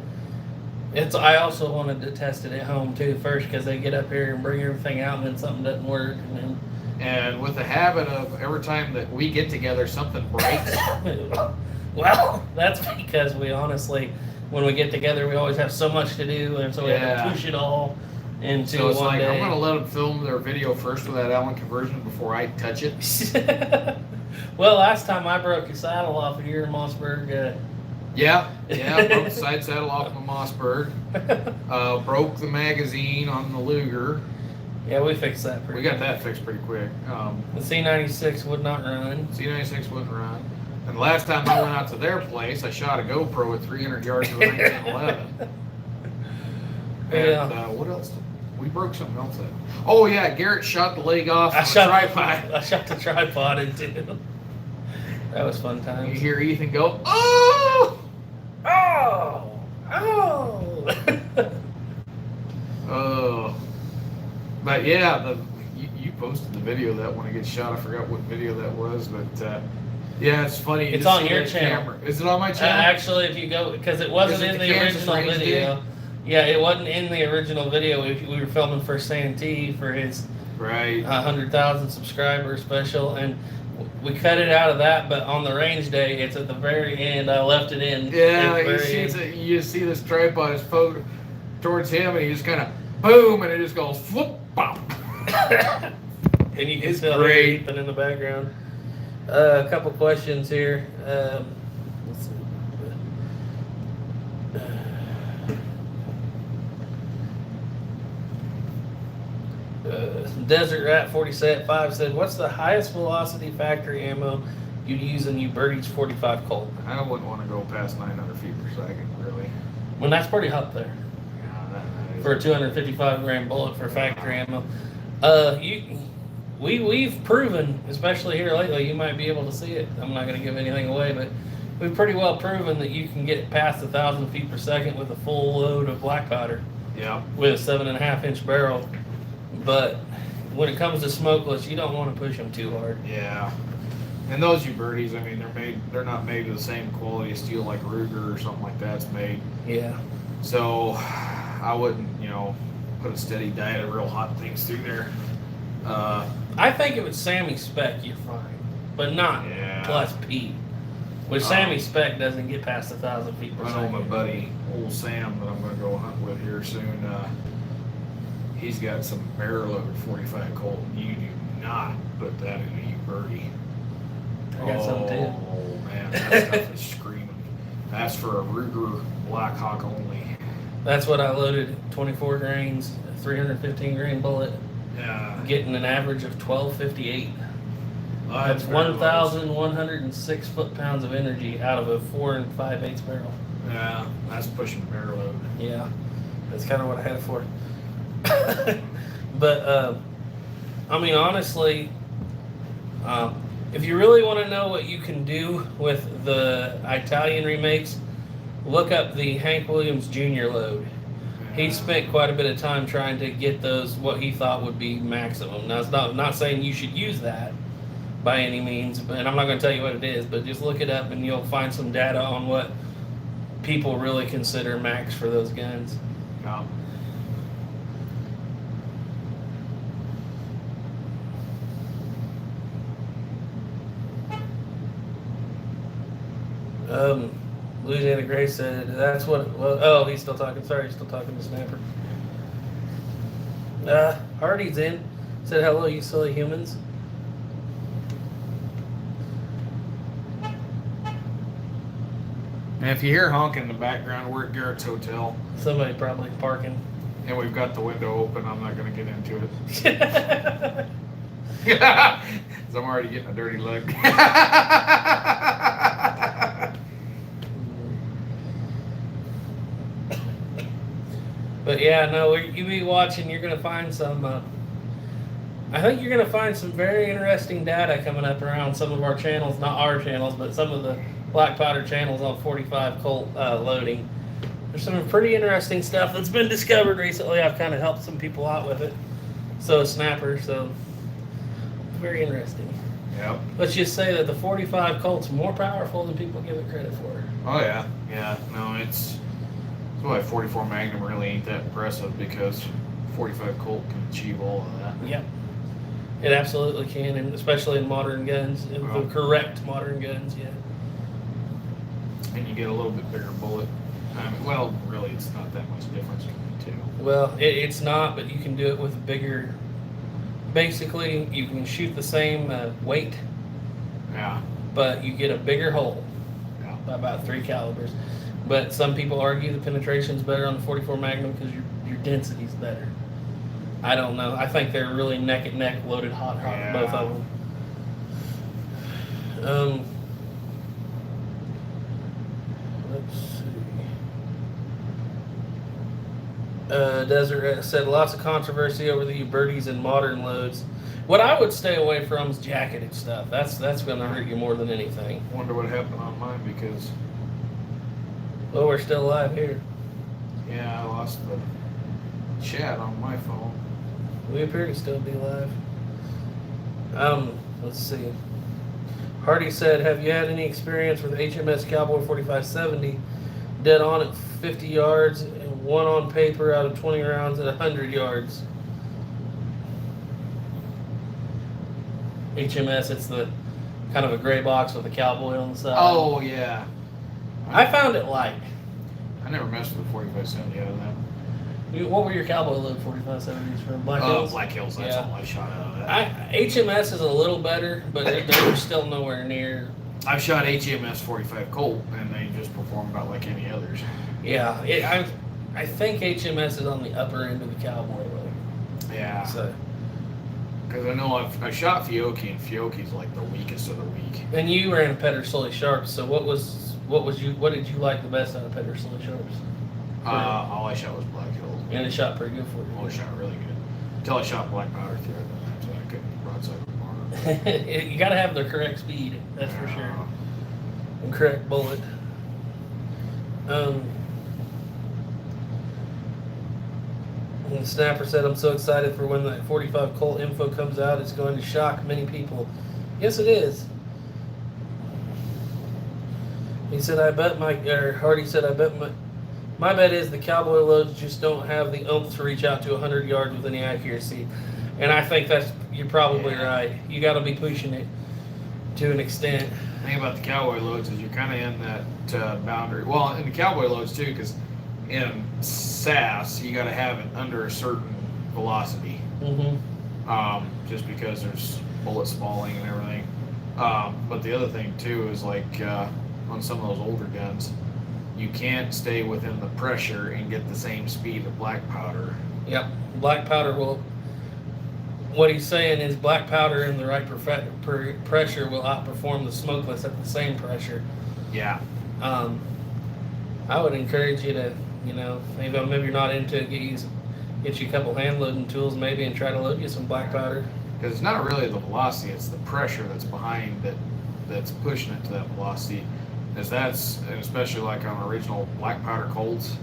I also wanted to test it at home too first because they get up here and bring everything out and then something doesn't work and with the habit of every time that we get together something breaks. Well, that's because we honestly, when we get together, we always have so much to do, and so we have to push it all into so it's one like, day. I'm going to let them film their video first with that Allen conversion before I touch it. Well, last time I broke a saddle off here in Mossberg. Yeah, broke the side saddle off my Mossberg. Broke the magazine on the Luger. Yeah, we fixed that We got that fixed pretty quick. The C96 would not run. C96 wouldn't run. And the last time I went out to their place, I shot a GoPro at 300 yards of 1911. And what else? We broke something else up. Oh yeah, Garrett shot the leg off the tripod. I shot the tripod in too. That was fun times. You hear Ethan go, oh! Oh! Oh! Oh. But yeah, you posted the video of that when it gets shot. I forgot what video that was, but yeah, it's funny. It's on your channel. Is it on my channel? Actually, if you go, because it wasn't in the original video. Yeah, it wasn't in the original video. We were filming for Santee for his 100,000 subscriber special, and we cut it out of that. But on the range day, it's at the very end. I left it in. Yeah, you see this tripod is poked towards him, and he just kind of boom, and it just goes flip, bop. And you can still hear Ethan in the background. A couple questions here. Let's see. Desert Rat 45 said, "What's the highest velocity factory ammo you'd use in your Birdie's 45 Colt?" I wouldn't want to go past 900 feet per second, really. Well, that's pretty up there. Yeah, that is. For a 255 gram bullet for factory ammo. We've proven, especially here lately, you might be able to see it. I'm not going to give anything away, but we've pretty well proven that you can get past 1,000 feet per second with a full load of black powder. Yeah. With a 7.5-inch barrel. But when it comes to smokeless, you don't want to push them too hard. Yeah. And those Birdies, I mean, they're not made with the same quality of steel like Ruger or something like that's made. Yeah. So I wouldn't, put a steady diet of real hot things through there. I think if it's Sammy Spec, you're fine, but not plus P. Which Sammy Spec doesn't get past 1,000 feet per second. I know my buddy, old Sam, that I'm going to go hunt with here soon. He's got some barrel-loaded 45 Colt. You do not put that in a Birdie. I got some too. Oh man, that stuff is screaming. That's for a Ruger Blackhawk only. That's what I loaded, 24 grains, 315 grain bullet. Yeah. Getting an average of 1258. That's 1,106 foot-pounds of energy out of a 4 5/8 barrel. Yeah, that's pushing barrel load. Yeah, that's kind of what I had it for. But, I mean, honestly, if you really want to know what you can do with the Italian remakes, look up the Hank Williams Jr. load. He spent quite a bit of time trying to get those, what he thought would be maximum. Now, it's not saying you should use that by any means, and I'm not going to tell you what it is, but just look it up and you'll find some data on what people really consider max for those guns. Yeah. Louisiana Gray said, that's what, oh, he's still talking, sorry, he's still talking to Snapper. Hardy's in, said, hello, you silly humans. And if you hear honking in the background, we're at Garrett's Hotel. Somebody probably parking. And we've got the window open. I'm not going to get into it. Because I'm already getting a dirty look. But yeah, no, you be watching, you're going to find some, I think you're going to find some very interesting data coming up around some of our channels, not our channels, but some of the black powder channels on 45 Colt loading. There's some pretty interesting stuff that's been discovered recently. I've kind of helped some people out with it. so a snapper. So very interesting. Yep. Let's just say that the 45 Colt's more powerful than people give it credit for. Oh yeah. Yeah. No, that's why 44 Magnum really ain't that impressive, because 45 Colt can achieve all of that. Yep. It absolutely can, and especially in modern guns, in the correct modern guns, yeah. And you get a little bit bigger bullet. Well, really, it's not that much difference between the two. Well, it's not, but you can do it with a bigger. Basically, you can shoot the same weight, Yeah. but you get a bigger hole Yeah. by about 3 calibers. But some people argue the penetration's better on the 44 Magnum because your density's better. I don't know. I think they're really neck and neck, loaded hot, Yeah. both of them. Let's see. Desert said lots of controversy over the birdies and modern loads. What I would stay away from is jacketed stuff. That's going to hurt you more than anything. Wonder what happened on mine, because Well, we're still alive here. I lost the chat on my phone. We appear to still be alive. Let's see. Hardy said, have you had any experience with HMS Cowboy 4570 dead on at 50 yards and one on paper out of 20 rounds at 100 yards? HMS, it's the kind of a gray box with a cowboy on the side. Oh yeah. I found it light. I never messed with 4570 out of that. What were your cowboy load 4570s from? Black Hills? Black Hills. That's all I shot out of that. HMS is a little better, but they're still nowhere near. I've shot HMS 45 Colt, and they just perform about like any others. Yeah, I think HMS is on the upper end of the cowboy load. Yeah. So, because I know I shot Fiocchi, and Fiocchi's like the weakest of the weak. and you ran Pedersoli Sharps. So what did you like the best out of Pedersoli Sharps? All I shot was Black Hills. And it shot pretty good for you. Oh, it shot really good. Until I shot Black Powder through it, so I couldn't broadside with bar. You got to have the correct speed, that's for sure. And correct bullet. And the Snapper said, I'm so excited for when that 45 Colt info comes out. It's going to shock many people. Yes, it is. He said, Hardy said, I bet my bet is the cowboy loads just don't have the oomph to reach out to 100 yards with any accuracy. And I think you're probably right. You got to be pushing it to an extent. The thing about the cowboy loads is you're kind of in that boundary. Well, in the cowboy loads too, because in SAS you got to have it under a certain velocity. Mm-hmm. Just because there's bullets falling and everything. But the other thing too is like on some of those older guns, you can't stay within the pressure and get the same speed of black powder. Yep, black powder will. What he's saying is black powder in the right pressure will outperform the smokeless at the same pressure. Yeah. I would encourage you to, maybe you're not into it, get you a couple hand loading tools maybe and try to load you some black powder. Because it's not really the velocity, it's the pressure that's behind that's pushing it to that velocity. And especially like on original black powder Colts,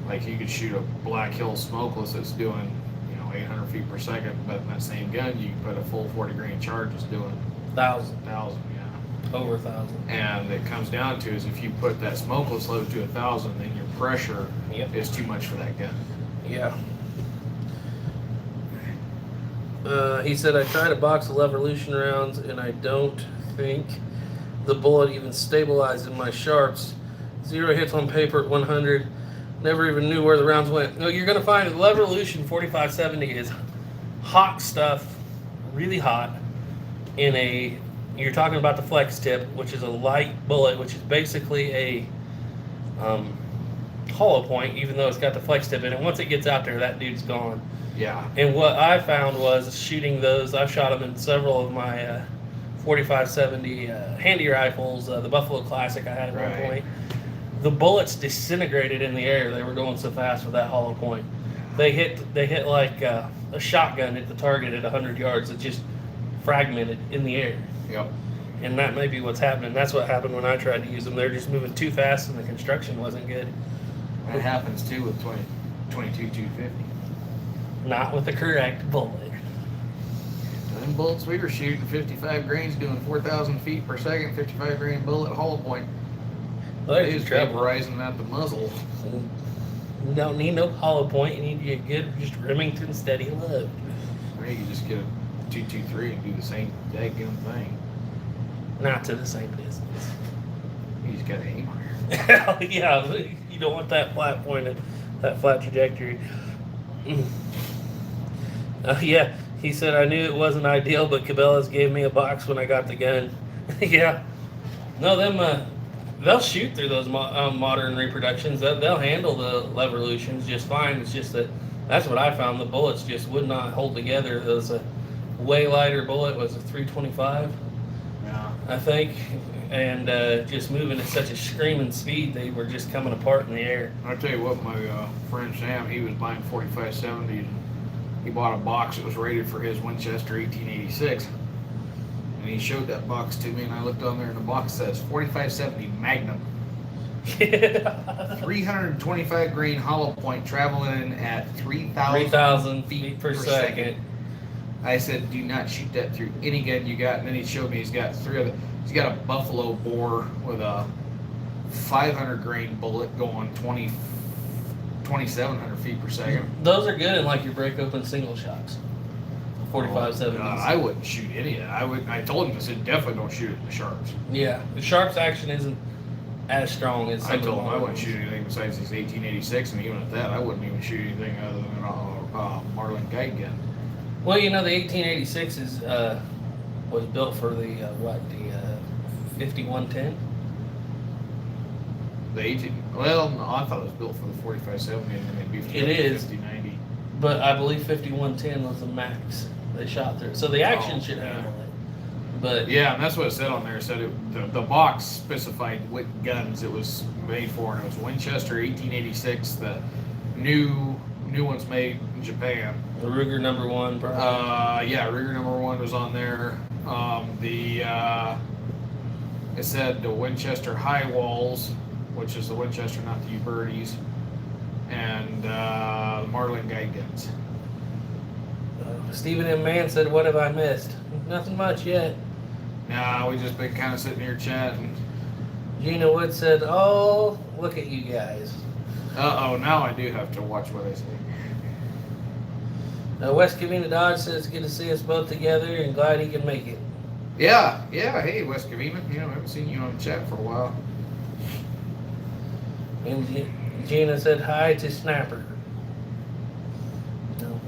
like you could shoot a Black Hill smokeless that's doing 800 feet per second, but in that same gun you can put a full 40 grain charge that's doing 1,000. Over 1,000. And it comes down to is if you put that smokeless load to 1,000, then your pressure is too much for that gun. Yeah. He said, I tried a box of Levolution rounds and I don't think the bullet even stabilized in my sharps. 0 hits on paper at 100. Never even knew where the rounds went. No, you're going to find the Levolution 4570 is hot stuff, really hot, you're talking about the flex tip, which is a light bullet, which is basically a hollow point, even though it's got the flex tip in it. Once it gets out there, that dude's gone. Yeah. And what I found was shooting those, I've shot them in several of my 4570 handy rifles, the Buffalo Classic I had at one point. The bullets disintegrated in the air. They were going so fast with that hollow point. They hit like a shotgun at the target at 100 yards. It just fragmented in the air. Yep. And that may be what's happening. That's what happened when I tried to use them. They're just moving too fast and the construction wasn't good. That happens too with 22 250. Not with the correct bullet. Them bullets we were shooting, 55 grains, doing 4,000 feet per second, 55 grain bullet, hollow point. Well, They there's was your trouble. vaporizing out the muzzle. You don't need no hollow point. You need to get good, just Remington steady load. Or you could just get a 223 and do the same daggum thing. Not to the same distance. You just gotta aim higher. Hell yeah, you don't want that flat point, that flat trajectory. Yeah, he said, I knew it wasn't ideal, but Cabela's gave me a box when I got the gun. Yeah. No, they'll shoot through those modern reproductions. They'll handle the Levolutions just fine. It's just that's what I found. The bullets just would not hold together. It was a way lighter bullet. It was a 325, Yeah. I think. And just moving at such a screaming speed, they were just coming apart in the air. I'll tell you what, my friend Sam, he was buying 4570s. He bought a box that was rated for his Winchester 1886. And he showed that box to me, and I looked on there, and the box says 4570 Magnum. 325 grain hollow point traveling at 3,000 feet per second. I said, do not shoot that through any gun you got. And then he showed me he's got he's got a buffalo bore with a 500 grain bullet going 2,700 feet per second. Those are good in like your break open single shots. 45-70s. I wouldn't shoot any of that. I told him, I said, definitely don't shoot it in the sharps. Yeah, the sharps action isn't as strong as I told him I wouldn't shoot anything besides these 1886, and even at that, I wouldn't even shoot anything other than a Marlin guide gun. Well, you know, the 1886 was built for the 5110. The 18, well, no, I thought it was built for the 4570, and then they'd be for It is. 5090. But I believe 5110 was the max they shot through. So the action should handle it. But Yeah, and that's what it said on there. It said the box specified what guns it was made for, and it was Winchester 1886, the new ones made in Japan. the Ruger number 1, probably. Yeah, Ruger number 1 was on there. It said the Winchester High Walls, which is the Winchester, not the Ubertis, and the Marlin guide guns. Stephen M. Mann said, what have I missed? Nothing much yet. Nah, we just been kind of sitting here chatting. Gina Wood said, oh, look at you guys. Now I do have to watch what I say. West Covina Dodge says, good to see us both together and glad he can make it. Yeah, hey, West Covina. I haven't seen you on chat for a while. And Gina said, hi to Snapper. No.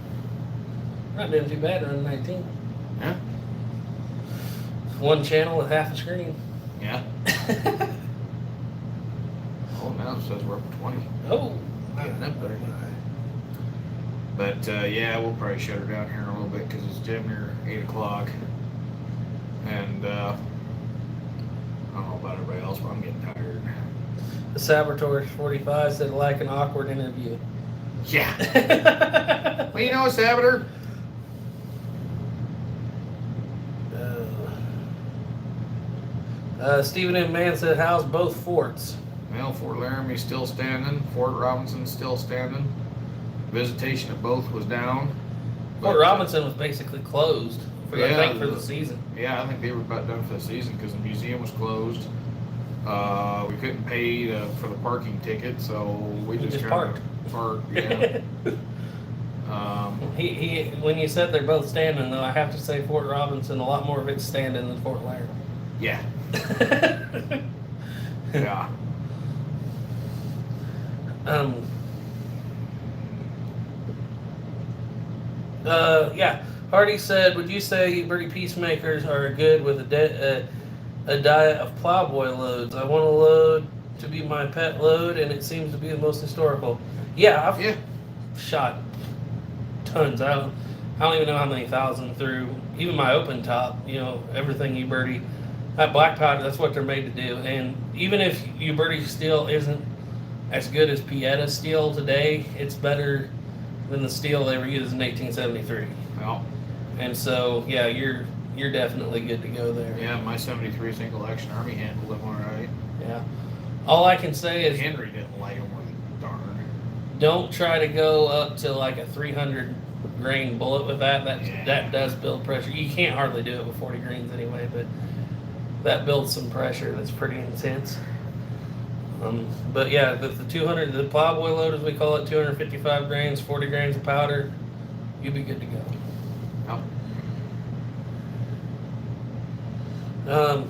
Not doing too bad on 19. Yeah? One channel with half a screen. Yeah. Oh, now it says we're up to 20. Oh. Getting up there. But, yeah, we'll probably shut her down here in a little bit because it's damn near 8 o'clock. And, I don't know about everybody else, but I'm getting tired. The Saboteur 45 said, like an awkward interview. Yeah. Well, you know, Saboteur. Stephen M. Mann said, how's both forts? Well, Fort Laramie's still standing. Fort Robinson's still standing. Visitation at both was down. Fort Robinson was basically closed for, I think, for the season. Yeah, I think they were about done for the season because the museum was closed. We couldn't pay for the parking ticket, so we just parked. Yeah. He when you said they're both standing, though, I have to say Fort Robinson, a lot more of it's standing than Fort Laramie. Yeah. Yeah. Yeah. Hardy said, would you say Birdie Peacemakers are good with a diet of plowboy loads? I want a load to be my pet load, and it seems to be the most historical. Yeah, I've shot tons. I don't even know how many thousand through even my open top. You know, everything Birdie. That black powder, that's what they're made to do. And even if Birdie steel isn't as good as Pieta steel today, it's better than the steel they were using in 1873. Well. And so, yeah, you're definitely good to go there. Yeah, my 73 single action Army handled them all right. Yeah. All I can say is Henry didn't like them worth darn. don't try to go up to like a 300 grain bullet with that. Yeah. That does build pressure. You can't hardly do it with 40 grains anyway, but that builds some pressure that's pretty intense. But yeah, the 200, the plowboy load as we call it, 255 grains, 40 grains of powder, you'll be good to go. Yep.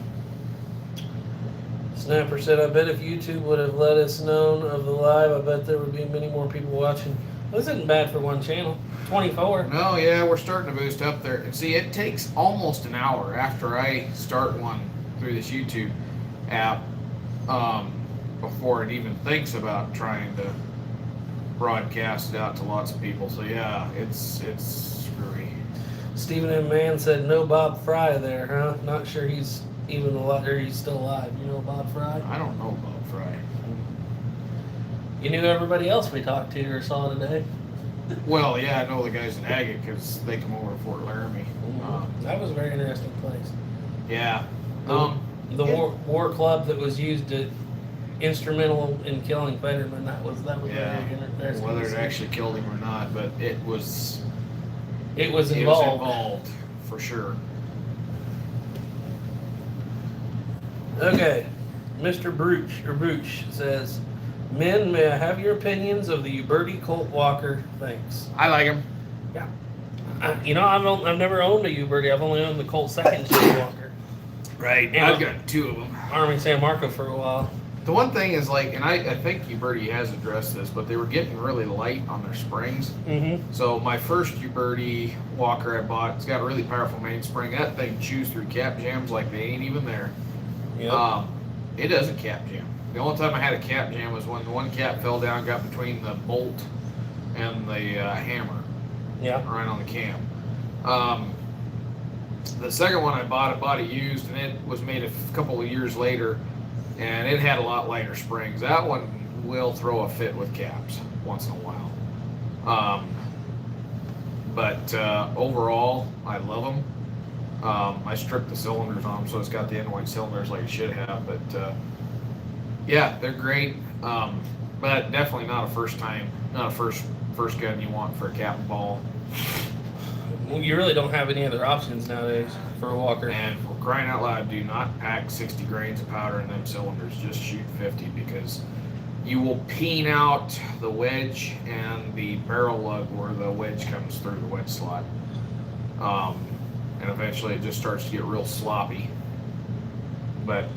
Snapper said, I bet if YouTube would have let us know of the live, I bet there would be many more people watching. Well, this isn't bad for one channel. 24. No, yeah, we're starting to boost up there. And see, it takes almost an hour after I start one through this YouTube app before it even thinks about trying to broadcast it out to lots of people. So yeah, it's screwy. Stephen M. Mann said, no Bob Fry there, huh? Not sure he's even alive, or he's still alive. You know Bob Fry? I don't know Bob Fry. You knew everybody else we talked to or saw today? Well, yeah, I know the guys in Agate because they come over to Fort Laramie. That was a very interesting place. Yeah. The war club that was used to instrumental in killing Fetterman. That was Yeah. very interesting. Whether it actually killed him or not, but it was involved for sure. Okay, Mr. Brooch says, men, may I have your opinions of the Uberti Colt Walker? Thanks. I like him. Yeah. I've never owned a Uberti. I've only owned the Colt second gen Walker. Right. And I've got two of them. Army San Marco for a while. The one thing is and I think Uberti has addressed this, but they were getting really light on their springs. Mm-hmm. So my first Uberti Walker I bought, it's got a really powerful mainspring. That thing chews through cap jams like they ain't even there. Yep. It doesn't cap jam. The only time I had a cap jam was when the one cap fell down, got between the bolt and the hammer. Yeah. Right on the cam. The second one I bought it used, and it was made a couple of years later, and it had a lot lighter springs. That one will throw a fit with caps once in a while. But overall, I love them. I stripped the cylinders on them, so it's got the end white cylinders like it should have. But yeah, they're great. But definitely not a first gun you want for a cap and ball. Well, you really don't have any other options nowadays for a Walker. And for crying out loud, do not pack 60 grains of powder in them cylinders. Just shoot 50 because you will peen out the wedge and the barrel lug where the wedge comes through the wedge slot. And eventually it just starts to get real sloppy. But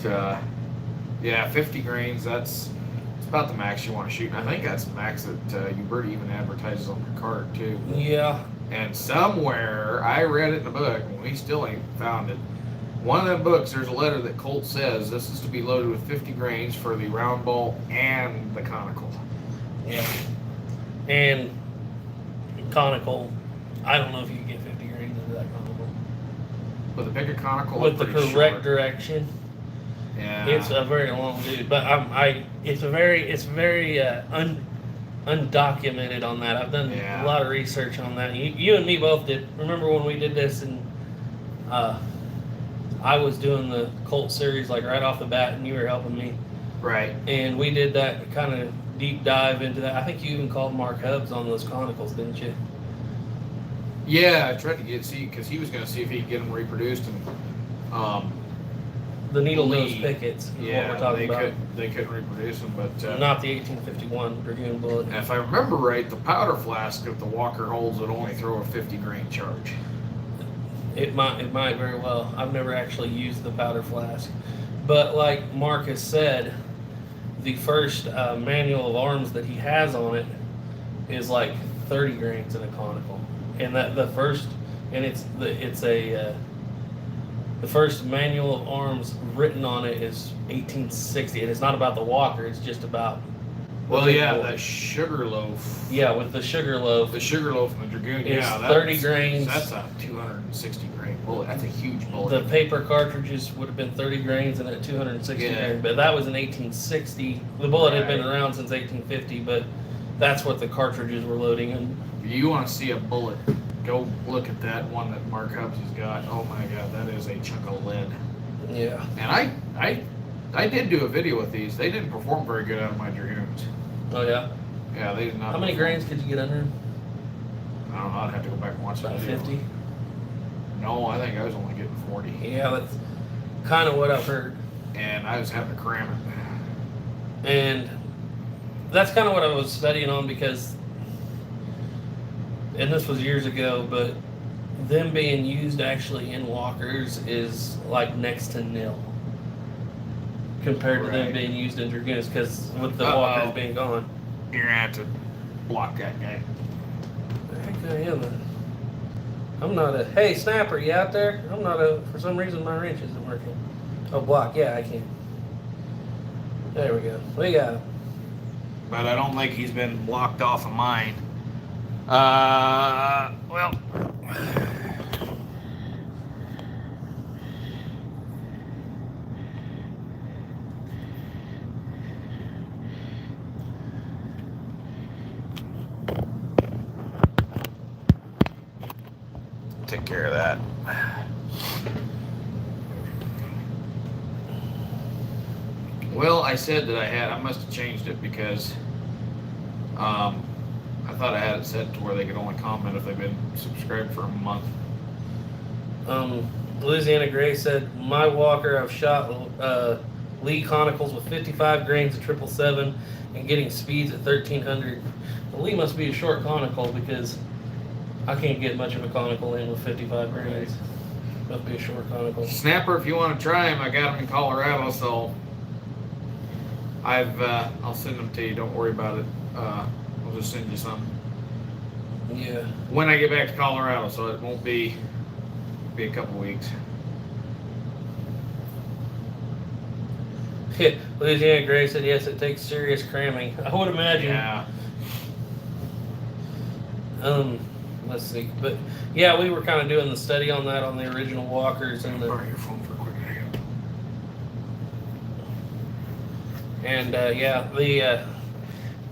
yeah, 50 grains, it's about the max you want to shoot. And I think that's the max that Uberti even advertises on their card too. Yeah. And somewhere, I read it in a book, and we still ain't found it. One of them books, there's a letter that Colt says this is to be loaded with 50 grains for the round ball and the conical. Yeah. And conical, I don't know if you can get 50 grains into that conical. With a bigger conical, With the correct short direction. Yeah. It's a very long dude, but it's very undocumented on that. I've done a lot of research on that. You and me both did. Remember when we did this, and I was doing the Colt series like right off the bat, and you were helping me. Right. And we did that kind of deep dive into that. I think you even called Mark Hubbs on those conicals, didn't you? Yeah, I tried to see because he was going to see if he could get them reproduced, and the needle nose pickets is what we're talking about. They couldn't reproduce them, but not the 1851 Dragoon bullet. And if I remember right, the powder flask that the Walker holds would only throw a 50 grain charge. It might very well. I've never actually used the powder flask, but like Marcus said, the first manual of arms that he has on it is like 30 grains in a conical, and the first manual of arms written on it is 1860, and it's not about the Walker. It's just about. That sugar loaf. Yeah, with the sugar loaf. The sugar loaf and the Dragoon. It's 30 grains. That's a 260 grain bullet. That's a huge bullet. The paper cartridges would have been 30 grains and at 260 grains, but that was in 1860. The bullet had been around since 1850, but that's what the cartridges were loading in. If you want to see a bullet, go look at that one that Mark Hubbs has got. Oh my God, that is a chunk of lead. Yeah. And I did do a video with these. They didn't perform very good out of my Dragoons. Oh yeah. Yeah, they did not. How many grains could you get under them? don't know. I'd have to go back and watch that About video. 50. No, I think I was only getting 40. Yeah, that's kind of what I've heard. And I was having to cram it. And that's kind of what I was studying on because, and this was years ago, but them being used actually in walkers is like next to nil compared to them Right. being used in dragoons because with the Uh-oh. walkers being gone. You're going to have to block that guy. Heck, I am. I'm not a. Hey, Snapper, you out there? I'm not a. For some reason, my wrench isn't working. Oh, block. Yeah, I can. There we go. We got him. But I don't think he's been blocked off of mine. Well. Take care of that. Well, I said that I must have changed it because I thought I had it set to where they could only comment if they've been subscribed for a month. Louisiana Gray said, my walker, I've shot Lee Conicals with 55 grains of 777 and getting speeds at 1300. The Lee must be a short conical because I can't get much of a conical in with 55 grains. Must be a short conical. Snapper, if you want to try them, I got them in Colorado, so I'll send them to you. Don't worry about it. I'll just send you some Yeah. when I get back to Colorado, so it won't be a couple weeks. Louisiana Gray said, yes, it takes serious cramming. I would imagine. Yeah. Let's see. But yeah, we were kind of doing the study on that on the original walkers and Borrow your phone for a quick second. yeah, the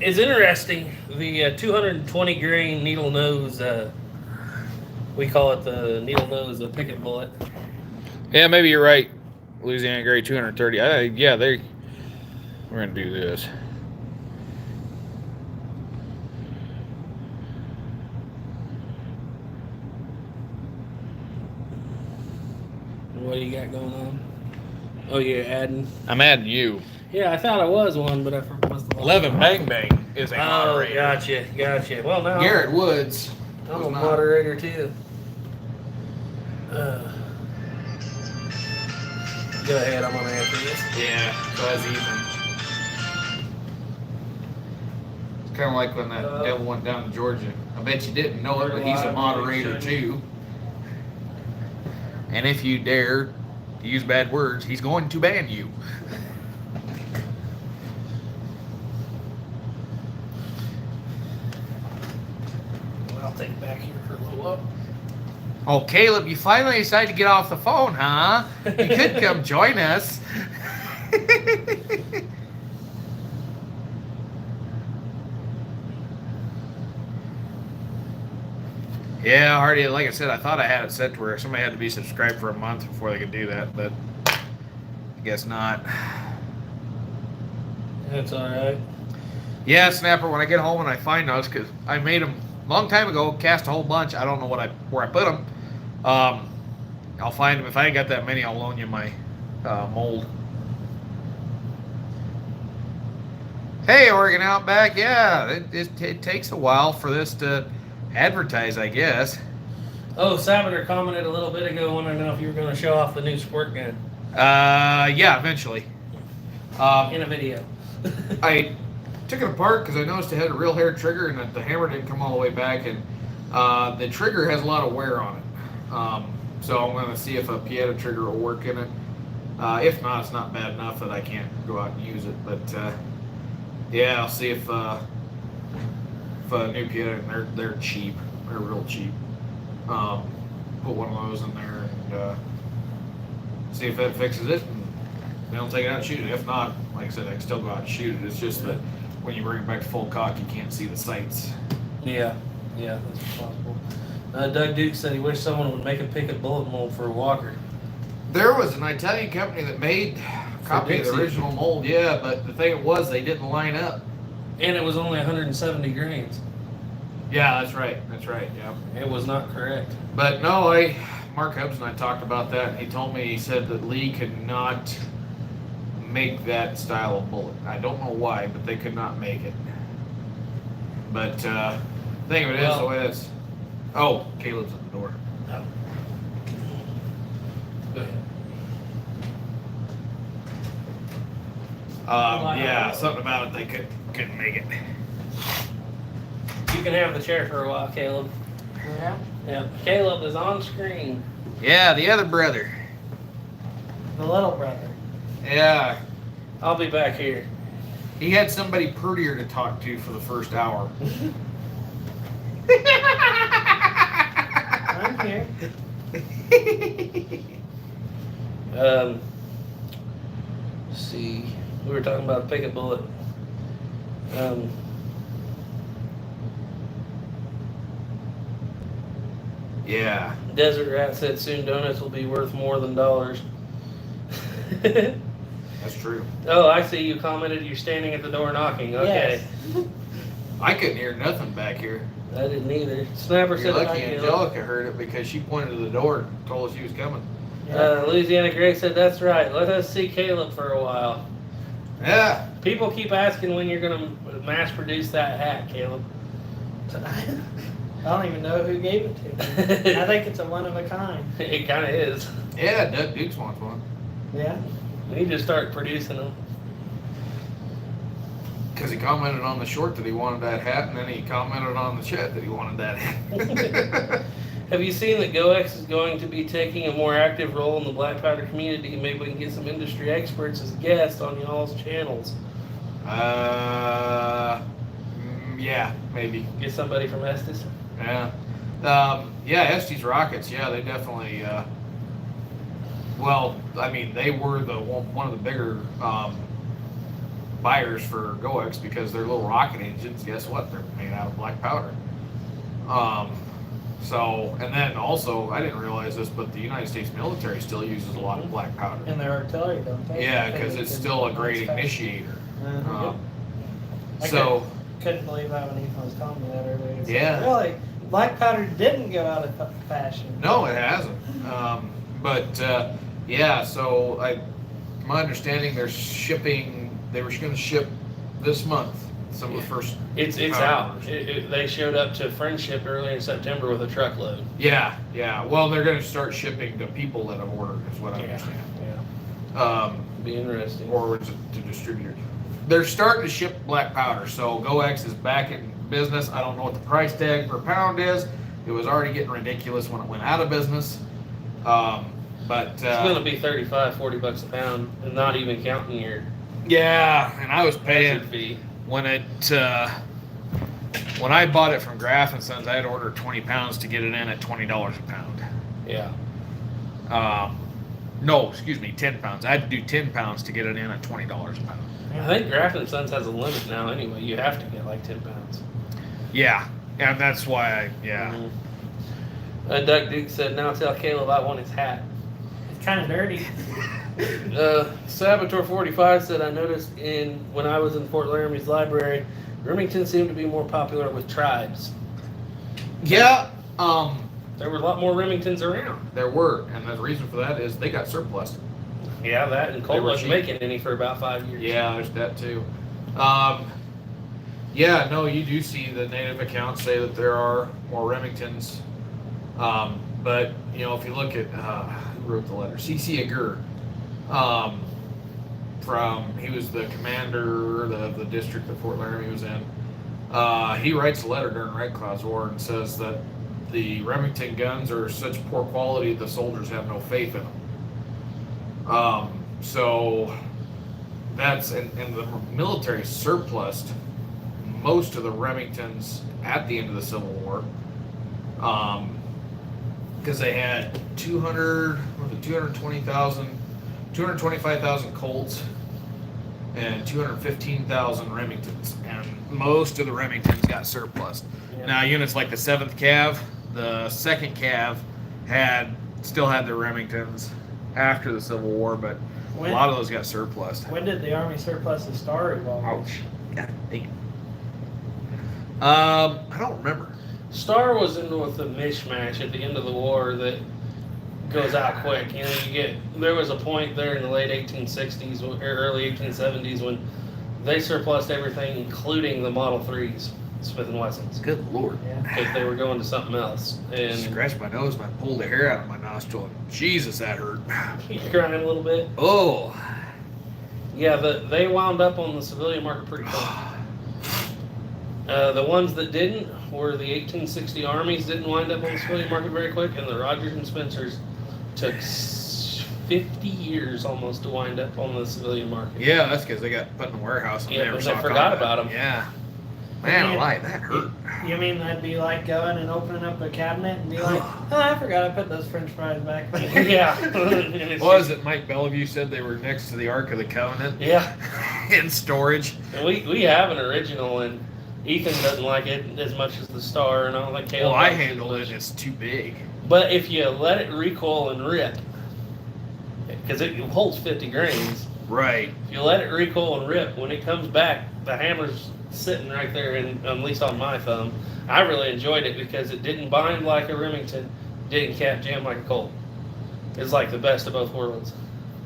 it's interesting. The 220 grain needle nose. We call it the needle nose, the picket bullet. Yeah, maybe you're right. Louisiana Gray 230. We're gonna do this. What do you got going on? Oh, you're adding. I'm adding you. Yeah, I thought I was one, but I must have. 11DukeBang is a Oh, moderator. gotcha. Well, now Garrett Woods. I'm was a not. moderator too. Go ahead, I'm gonna answer this. Yeah, so that's Ethan. It's kind of like when that devil went down to Georgia. I bet you didn't know it, but he's a moderator too. And if you dare to use bad words, he's going to ban you. I'll take it back here for a little while. Oh, Caleb, you finally decided to get off the phone, huh? You could come join us. Yeah, Hardy, like I said, I thought I had it set to where somebody had to be subscribed for a month before they could do that, but I guess not. That's all right. Yeah, Snapper, when I get home and I find those, because I made them a long time ago, cast a whole bunch. I don't know where I put them. I'll find them. If I ain't got that many, I'll loan you my mold. Hey, Oregon Outback. Yeah, it takes a while for this to advertise, I guess. Oh, Sabater commented a little bit ago, wanting to know if you were going to show off the new squirt gun Yeah, eventually. in a video. I took it apart because I noticed it had a real hair trigger and that the hammer didn't come all the way back, and the trigger has a lot of wear on it. So I'm going to see if a piano trigger will work in it. If not, it's not bad enough that I can't go out and use it. But yeah, I'll see if a new piano, they're cheap. They're real cheap. Put one of those in there and see if that fixes it. And then I'll take it out and shoot it. If not, like I said, I can still go out and shoot it. It's just that when you bring it back to full cock, you can't see the sights. Yeah, that's possible. Doug Duke said he wished someone would make a picket bullet mold for a walker. There was an Italian company that made a copy of the original mold, yeah, but the thing was they didn't line up. And it was only 170 grains. Yeah, that's right. Yeah. It was not correct. But no, Mark Hubbs and I talked about that, and he told me, he said that Lee could not make that style of bullet. I don't know why, but they could not make it. But thing of it is, the way it's. Oh, Caleb's at the door. Oh. Go ahead. Yeah, something about it, they couldn't make it. You can have the chair for a while, Caleb. Yeah. Yeah, Caleb is on screen. Yeah, the other brother. The little brother. Yeah, I'll be back here. he had somebody prettier to talk to for the first hour. I'm here. Let's see. We were talking about a picket bullet. Yeah, Desert Rat said soon donuts will be worth more than dollars. that's true. Oh, I see you commented you're standing at the door knocking. Okay. Yes. I couldn't hear nothing back here. I didn't either. Snapper You're said lucky hi, Caleb. Angelica heard it because she pointed to the door and told us she was coming. Louisiana Gray said that's right. Let us see Caleb for a while. Yeah. People keep asking when you're gonna mass produce that hat, Caleb. I don't even know who gave it to me. I think it's a one of a kind. It kind of is. Yeah, Doug Dukes wants one. Yeah. We need to start producing them. Because he commented on the short that he wanted that hat, and then he commented on the chat that he wanted that hat. Have you seen that GoX is going to be taking a more active role in the black powder community? Maybe we can get some industry experts as guests on y'all's channels. Yeah, maybe. Get somebody from Estes. Yeah. Yeah, Estes Rockets, yeah, they definitely, well, I mean, they were one of the bigger buyers for GoX because their little rocket engines, guess what? They're made out of black powder. So, and then also, I didn't realize this, but the United States military still uses a lot of black powder. And their artillery, don't they? Yeah, because it's still a great initiator. I So, couldn't believe that when Ethan was telling me that earlier. It's Yeah. like, really? Black powder didn't go out of fashion. no, it hasn't. Yeah, so my understanding they're shipping, they were going to ship this month, some of the first. It's out. They showed up to Friendship early in September with a truckload. Yeah. Well, they're going to start shipping to people that have ordered, is what I understand. Yeah. Be interesting. Or was it to distributors? They're starting to ship black powder, so GoX is back in business. I don't know what the price tag per pound is. It was already getting ridiculous when it went out of business. But It's going to be $35-40 a pound, and not even counting your yeah, and I was paying hazard fee. when I bought it from Graff and Sons. I had ordered 20 pounds to get it in at $20 a pound. Yeah. No, excuse me, 10 pounds. I had to do 10 pounds to get it in at $20 a pound. I think Graff and Sons has a limit now anyway. You have to get like 10 pounds. Yeah, and that's why Doug Duke said, now tell Caleb I want his hat. It's kind of dirty. Saboteur 45 said, I noticed when I was in Fort Laramie's library, Remington seemed to be more popular with tribes. Yeah, There were a lot more Remingtons around. there were, and the reason for that is they got surplus. Yeah, that and Colt They were wasn't cheap. making any for about 5 years. Yeah, there's that too. Yeah, no, you do see the native accounts say that there are more Remingtons. But, you know, if you look at, who wrote the letter? C.C. Agur. He was the commander of the district that Fort Laramie was in. He writes a letter during Red Cloud's War and says that the Remington guns are such poor quality the soldiers have no faith in them. So that's, and the military surplused most of the Remingtons at the end of the Civil War. Because they had 225,000 Colts and 215,000 Remingtons, and most of the Remingtons got surplused. Yeah. Now units like the 7th Cav, the 2nd Cav still had their Remingtons after the Civil War, but a lot of those got surplused. When did the Army surplus the Star revolver? Ouch. God dang it. I don't remember. Star was in with a mishmash at the end of the war that goes out quick. You know, there was a point there in the late 1860s or early 1870s when they surplused everything, including the Model 3s, Smith & Wessons. Good Lord. Yeah. Because they were going to something else. And Scratched my nose and I pulled the hair out of my nostril. Jesus, that hurt. you're crying a little bit. Oh. Yeah, they wound up on the civilian market pretty quick. The ones that didn't were the 1860 Armies didn't wind up on the civilian market very quick, and the Rogers and Spencers took 50 years almost to wind up on the civilian market. Yeah, that's because they got put in the warehouse and Yeah, never but saw they forgot combat. about them. Yeah. Man, alive, that hurt. You mean that'd be like going and opening up a cabinet and be like, oh, I forgot I put those French fries back there. Yeah. What was it? Mike Bellevue said they were next to the Ark of the Covenant Yeah. in storage. And we have an original, and Ethan doesn't like it as much as the Star, and I don't think Caleb Well, I likes handled it. much. It's too big. But if you let it recoil and rip, because it holds 50 grains, Right. if you let it recoil and rip, when it comes back, the hammer's sitting right there, and at least on my thumb. I really enjoyed it because it didn't bind like a Remington, didn't cap jam like a Colt. It's like the best of both worlds.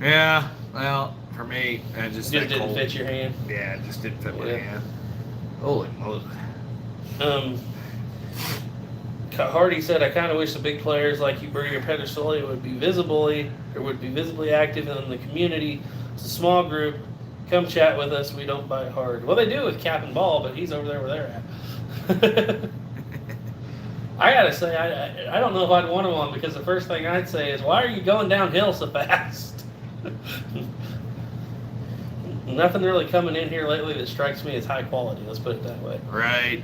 Yeah. Well, for me, I It just just didn't fit your hand. Yeah, it just didn't fit my Yeah. hand. Holy moly. Hardy said, I kind of wish the big players like Uber or Pedersoli would be visibly active in the community. It's a small group. Come chat with us. We don't bite hard. Well, they do with Cap and Ball, but he's over there where they're at. I gotta say, I don't know if I'd want him on, because the first thing I'd say is, why are you going downhill so fast? Nothing really coming in here lately that strikes me as high quality. Let's put it that way. Right.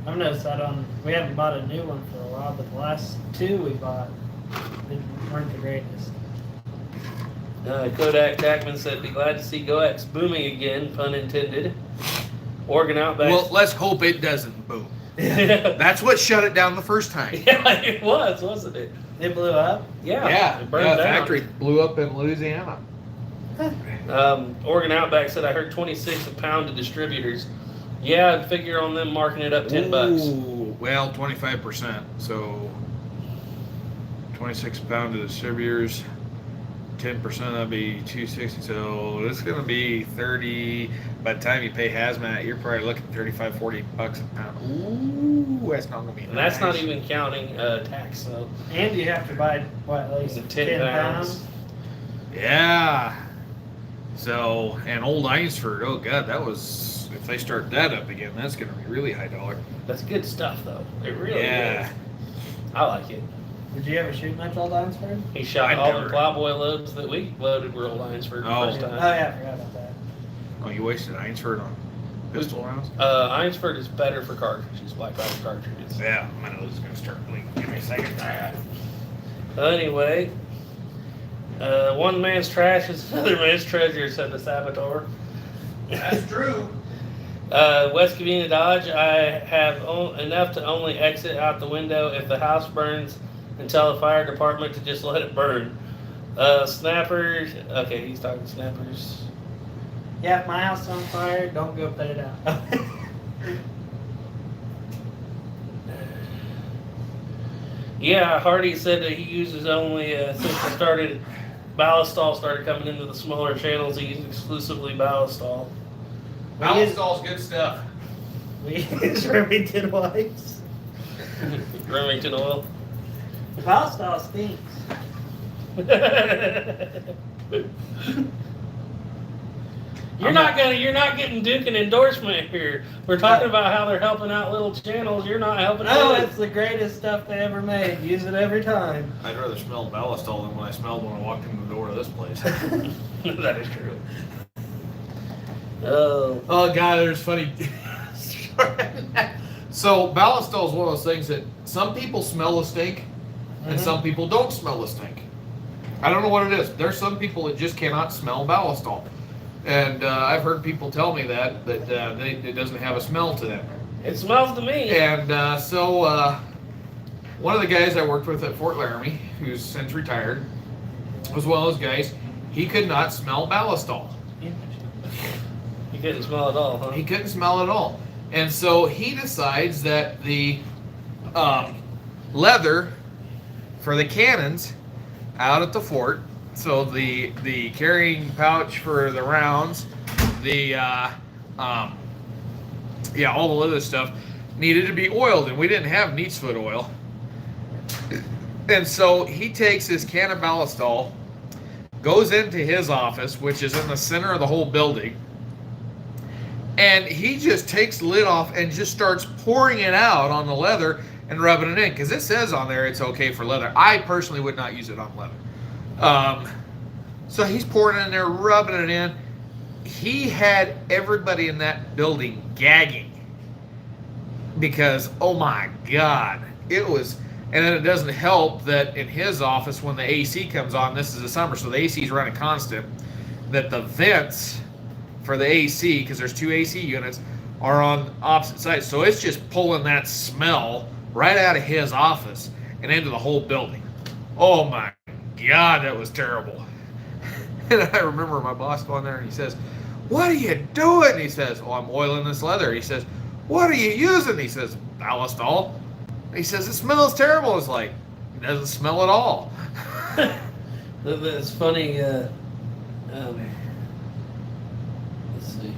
I've noticed that we haven't bought a new one for a while, but the last two we bought weren't the greatest. Kodak Tackman said, be glad to see GoX booming again, pun intended. Oregon Outback. Well, let's hope it doesn't boom. Yeah, That's what shut it down the first time. it was, wasn't it? It blew up. Yeah, it burned the down. factory blew up in Louisiana. Oregon Outback said, I heard 26 a pound to distributors. Yeah, I'd figure on them marking it up $10. Ooh, well, 25%. So 26 pound to distributors. 10% that'd be 260. So it's gonna be 30. By the time you pay hazmat, you're probably looking at 35, 40 bucks a pound. Ooh, that's not gonna be And nice. that's not even counting tax. So And you have to buy, what, at least 10 pounds. Yeah. So, and old Einsford, oh god, that was, if they start that up again, that's gonna be really high dollar. That's good stuff, though. It really Yeah. is. I like it. Did you ever shoot much old Einsford? He shot I all never- the plowboy loads that we loaded were old Einsford the Oh. first Oh time. yeah, I forgot about that. Oh, you wasted Einsford on pistol rounds? Einsford is better for cartridges, black powder cartridges. Yeah, my nose is gonna start bleeding. Give me a second. Anyway, one man's trash is another man's treasure, said the saboteur. That's true. West Covina Dodge, I have enough to only exit out the window if the house burns and tell the fire department to just let it burn. Snappers, okay, he's talking snappers. Yeah, if my house is on fire, don't go put it out. Yeah, Hardy said that he uses only, since the Ballistol started coming into the smaller channels, he uses exclusively Ballistol. Ballistol's good stuff. We use Remington wipes. Remington oil. Ballistol stinks. You're not getting Duke an endorsement here. We're talking about how they're helping out little channels. You're not helping Oh, out. it's the greatest stuff they ever made. Use it every time. I'd rather smell Ballistol than when I smelled when I walked in the door of this place. That is true. Oh, Oh god, there's funny. So Ballistol is one of those things that some people smell a stink, and some people don't smell a stink. I don't know what it is. There's some people that just cannot smell Ballistol, and I've heard people tell me that it doesn't have a smell to them. it smells to me. And so one of the guys I worked with at Fort Laramie, who's since retired, as well as guys, he could not smell Ballistol. You couldn't smell it all, huh? He couldn't smell it at all. And so he decides that the leather for the cannons out at the fort. So the carrying pouch for the rounds, the all the other stuff needed to be oiled, and we didn't have neat's foot oil. And so he takes his can of ballistol, goes into his office, which is in the center of the whole building, and he just takes the lid off and just starts pouring it out on the leather and rubbing it in, because it says on there it's okay for leather. I personally would not use it on leather. So he's pouring it in there, rubbing it in. He had everybody in that building gagging because, oh my God, it was. And then it doesn't help that in his office, when the AC comes on, this is the summer, so the AC is running constant, that the vents for the AC, because there's 2 AC units, are on opposite sides. So it's just pulling that smell right out of his office and into the whole building. Oh my God, that was terrible. And I remember my boss going there and he says, "What are you doing?" He says, "Oh, I'm oiling this leather." He says, "What are you using?" He says, "Ballistol." He says, "It smells terrible." It's like, it doesn't smell at all. It's funny. Let's see.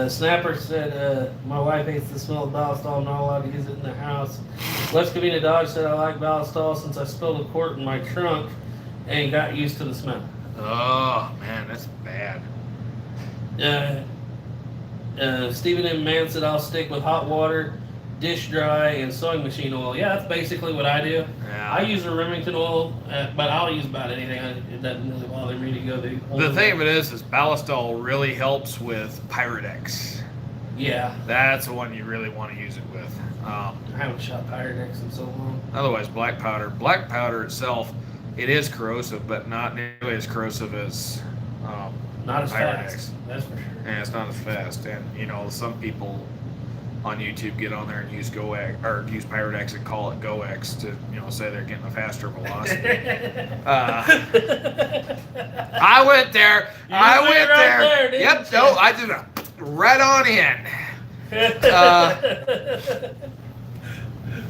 Snapper said, "My wife hates the smell of ballistol. I'm not allowed to use it in the house." Let's Convenient Dog said, "I like ballistol since I spilled a quart in my trunk and got used to the smell." Oh, man, that's bad. Stephen M. Mann said, "I'll stick with hot water, dish dry, and sewing machine oil." Yeah, that's basically what I do. Yeah. I use a Remington oil, but I'll use about anything. It doesn't really bother me to go the thing of it is ballistol really helps with Pyrex. Yeah. That's the one you really want to use it with. I haven't shot Pyrex in so long. Otherwise, black powder. Black powder itself, it is corrosive, but not nearly as corrosive as Not as Pyrex. fast. That's for sure. And it's not as fast. And, some people on YouTube get on there and use use Pyrex and call it GoX to, say they're getting a faster velocity. I went there. I went there. Yep. No, I did right on in.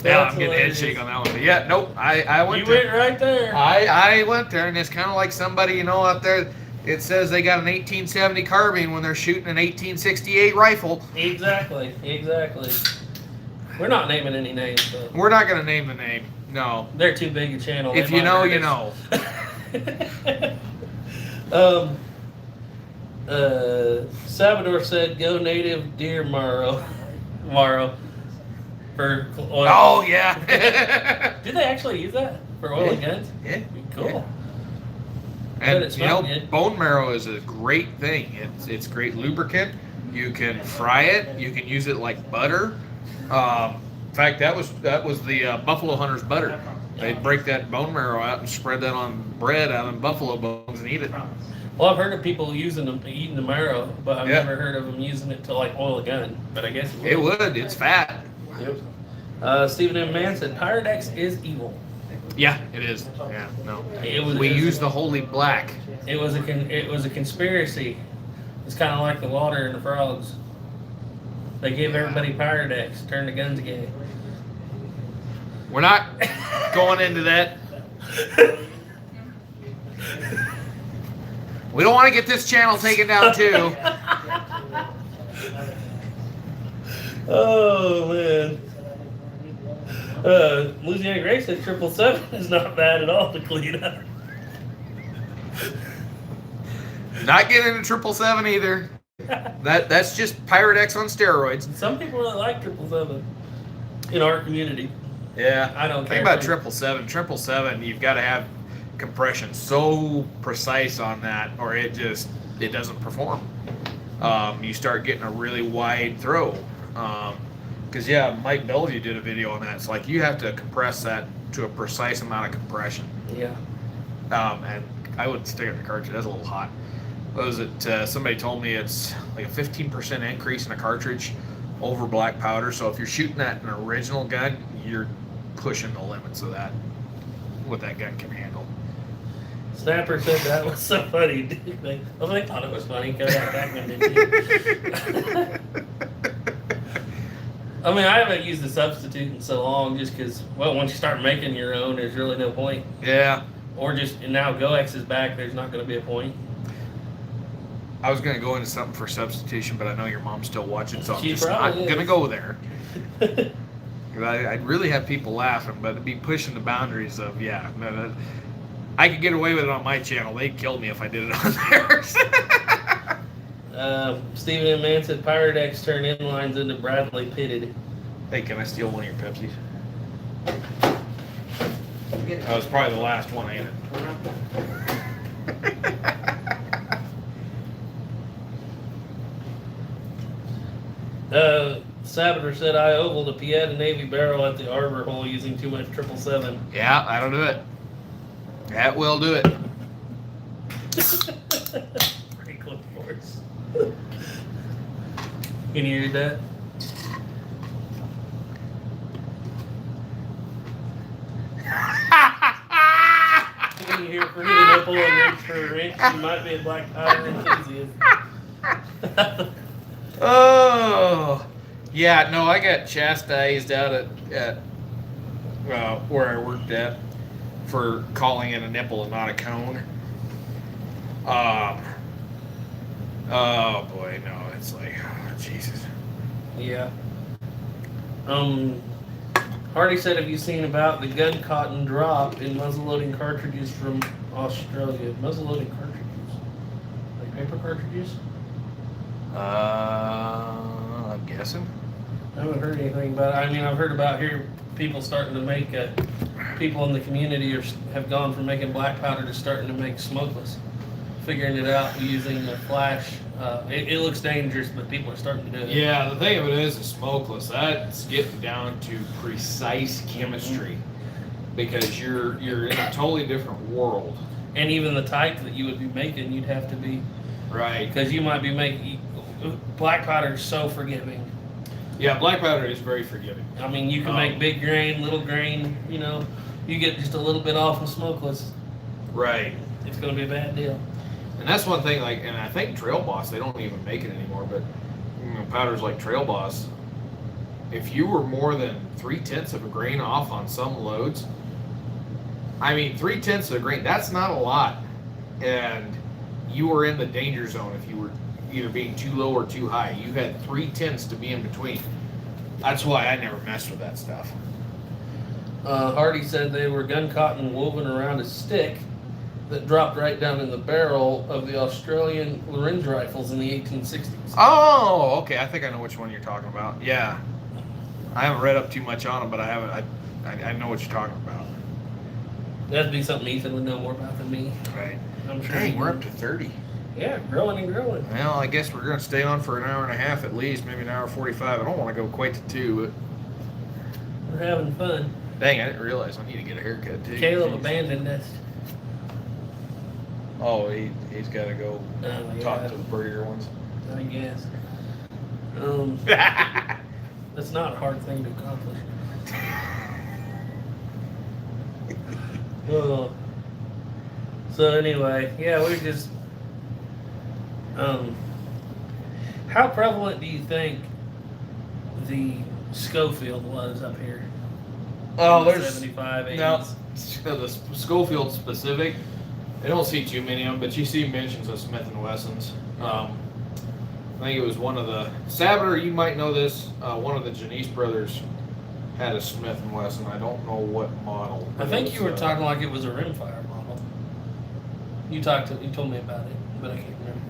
Yeah, I'm getting a head shake on that one. But yeah, nope. I went there. You went right there. I went there, and it's kind of like somebody, out there. It says they got an 1870 carbine when they're shooting an 1868 rifle. Exactly. We're not naming any names, though. We're not going to name the name. No. They're too big a channel. If you know, you know. Salvador said, "Go native deer Morrow." For oil. Oh, yeah. Do they actually use that for oil and guns? Yeah. Cool. Yeah. But And it's not good. bone marrow is a great thing. It's great lubricant. You can fry it. You can use it like butter. In fact, that was the buffalo hunter's butter. They'd break that bone marrow out and spread that on bread out of buffalo bones and eat it. Well, I've heard of people eating the marrow, but I've Yeah. never heard of them using it to like oil a gun. But I guess It would. It's fat. Yep. Stephen M. Mann said, "Pyrex is evil." Yeah, it is. Yeah, no. We use the holy black. It was a conspiracy. It's kind of like the water and the frogs. They give everybody Pyrex, turn the guns gay. We're not going into that. We don't want to get this channel taken down too. Oh man. Louisiana Grace said 777 is not bad at all to clean up. Not getting into 777 either. That's just Pyrex on steroids. Some people really like 777 in our community. Yeah, I don't think care. about 777. 777, you've got to have compression so precise on that, or it doesn't perform. You start getting a really wide throw. Because Mike Bellevue did a video on that. It's like you have to compress that to a precise amount of compression. Yeah. And I wouldn't stick it in the cartridge. That's a little hot. What was it? Somebody told me it's like a 15% increase in a cartridge over black powder. So if you're shooting that in an original gun, you're pushing the limits of that, what that gun can handle. Snapper said that was so funny. They thought it was funny. Kodak Backman did too. I mean, I haven't used a substitute in so long just because, well, once you start making your own, there's really no point. Yeah. Or just, and now GoX is back, there's not going to be a point. I was going to go into something for substitution, but I know your mom's still watching, so I'm She just not probably going to is. go there. I'd really have people laughing, but it'd be pushing the boundaries of, yeah. No, I could get away with it on my channel. They'd kill me if I did it on theirs. Stephen M. Man said Pirate X turned inlines into Bradley pitted. Hey, can I steal one of your Pepsis? That was probably the last one I ended. Sabater said I ovaled a Pieta Navy barrel at the arbor hole using too much 777. Yeah, that'll do it. That will do it. Franklin Force. Can you hear that? Can you hear free the nipple and reach for a wrench? You might be a black powder enthusiast. Oh, yeah. No, I got chastised out at where I worked at for calling it a nipple and not a cone. Oh boy, no. It's like, oh, Jesus. Yeah. Hardy said, have you seen about the gun cotton drop in muzzleloading cartridges from Australia? Muzzleloading cartridges? Like paper cartridges? I'm guessing. I haven't heard anything about it. I mean, I've heard about here people starting to make, people in the community have gone from making black powder to starting to make smokeless. Figuring it out using the flash. It looks dangerous, but people are starting to do it. Yeah, the thing of it is, smokeless. That's getting down to precise chemistry, because you're in a totally different world. And even the type that you would be making, you'd have to be Right. because you might be making black powder is so forgiving. Yeah, black powder is very forgiving. I mean, you can make big grain, little grain. You know, you get just a little bit off with smokeless. Right. It's going to be a bad deal. And that's one thing, like, and I think Trail Boss, they don't even make it anymore, but powders like Trail Boss, if you were more than 3/10 of a grain off on some loads, I mean, 3/10 of a grain, that's not a lot. And you were in the danger zone if you were either being too low or too high. You had 3/10 to be in between. That's why I never messed with that stuff. Hardy said they were gun cotton woven around a stick that dropped right down in the barrel of the Australian Lorenz rifles in the 1860s. Oh, okay. I think I know which one you're talking about. Yeah. I haven't read up too much on them, but I know what you're talking about. That'd be something Ethan would know more about than me. Right. I'm sure. Dang, we're up to 30. Yeah, growing and growing. Well, I guess we're going to stay on for an hour and a half at least, maybe an hour 45. I don't want to go quite to 2, We're having fun. but dang, I didn't realize I need to get a haircut too. Caleb Jeez. abandoned us. Oh, he's got to go talk to the prettier ones. I guess. That's not a hard thing to accomplish. So anyway, yeah, we're just. How prevalent do you think the Schofield was up here? Oh, In the there's 75, 80s. no the Schofield specific. I don't see too many of them, but you see mentions of Smith and Wessons. I think it was one of the Sabater. You might know this. One of the Janice brothers had a Smith and Wesson. I don't know what model. I think you were talking like it was a rimfire model. You told me about it, but I can't remember.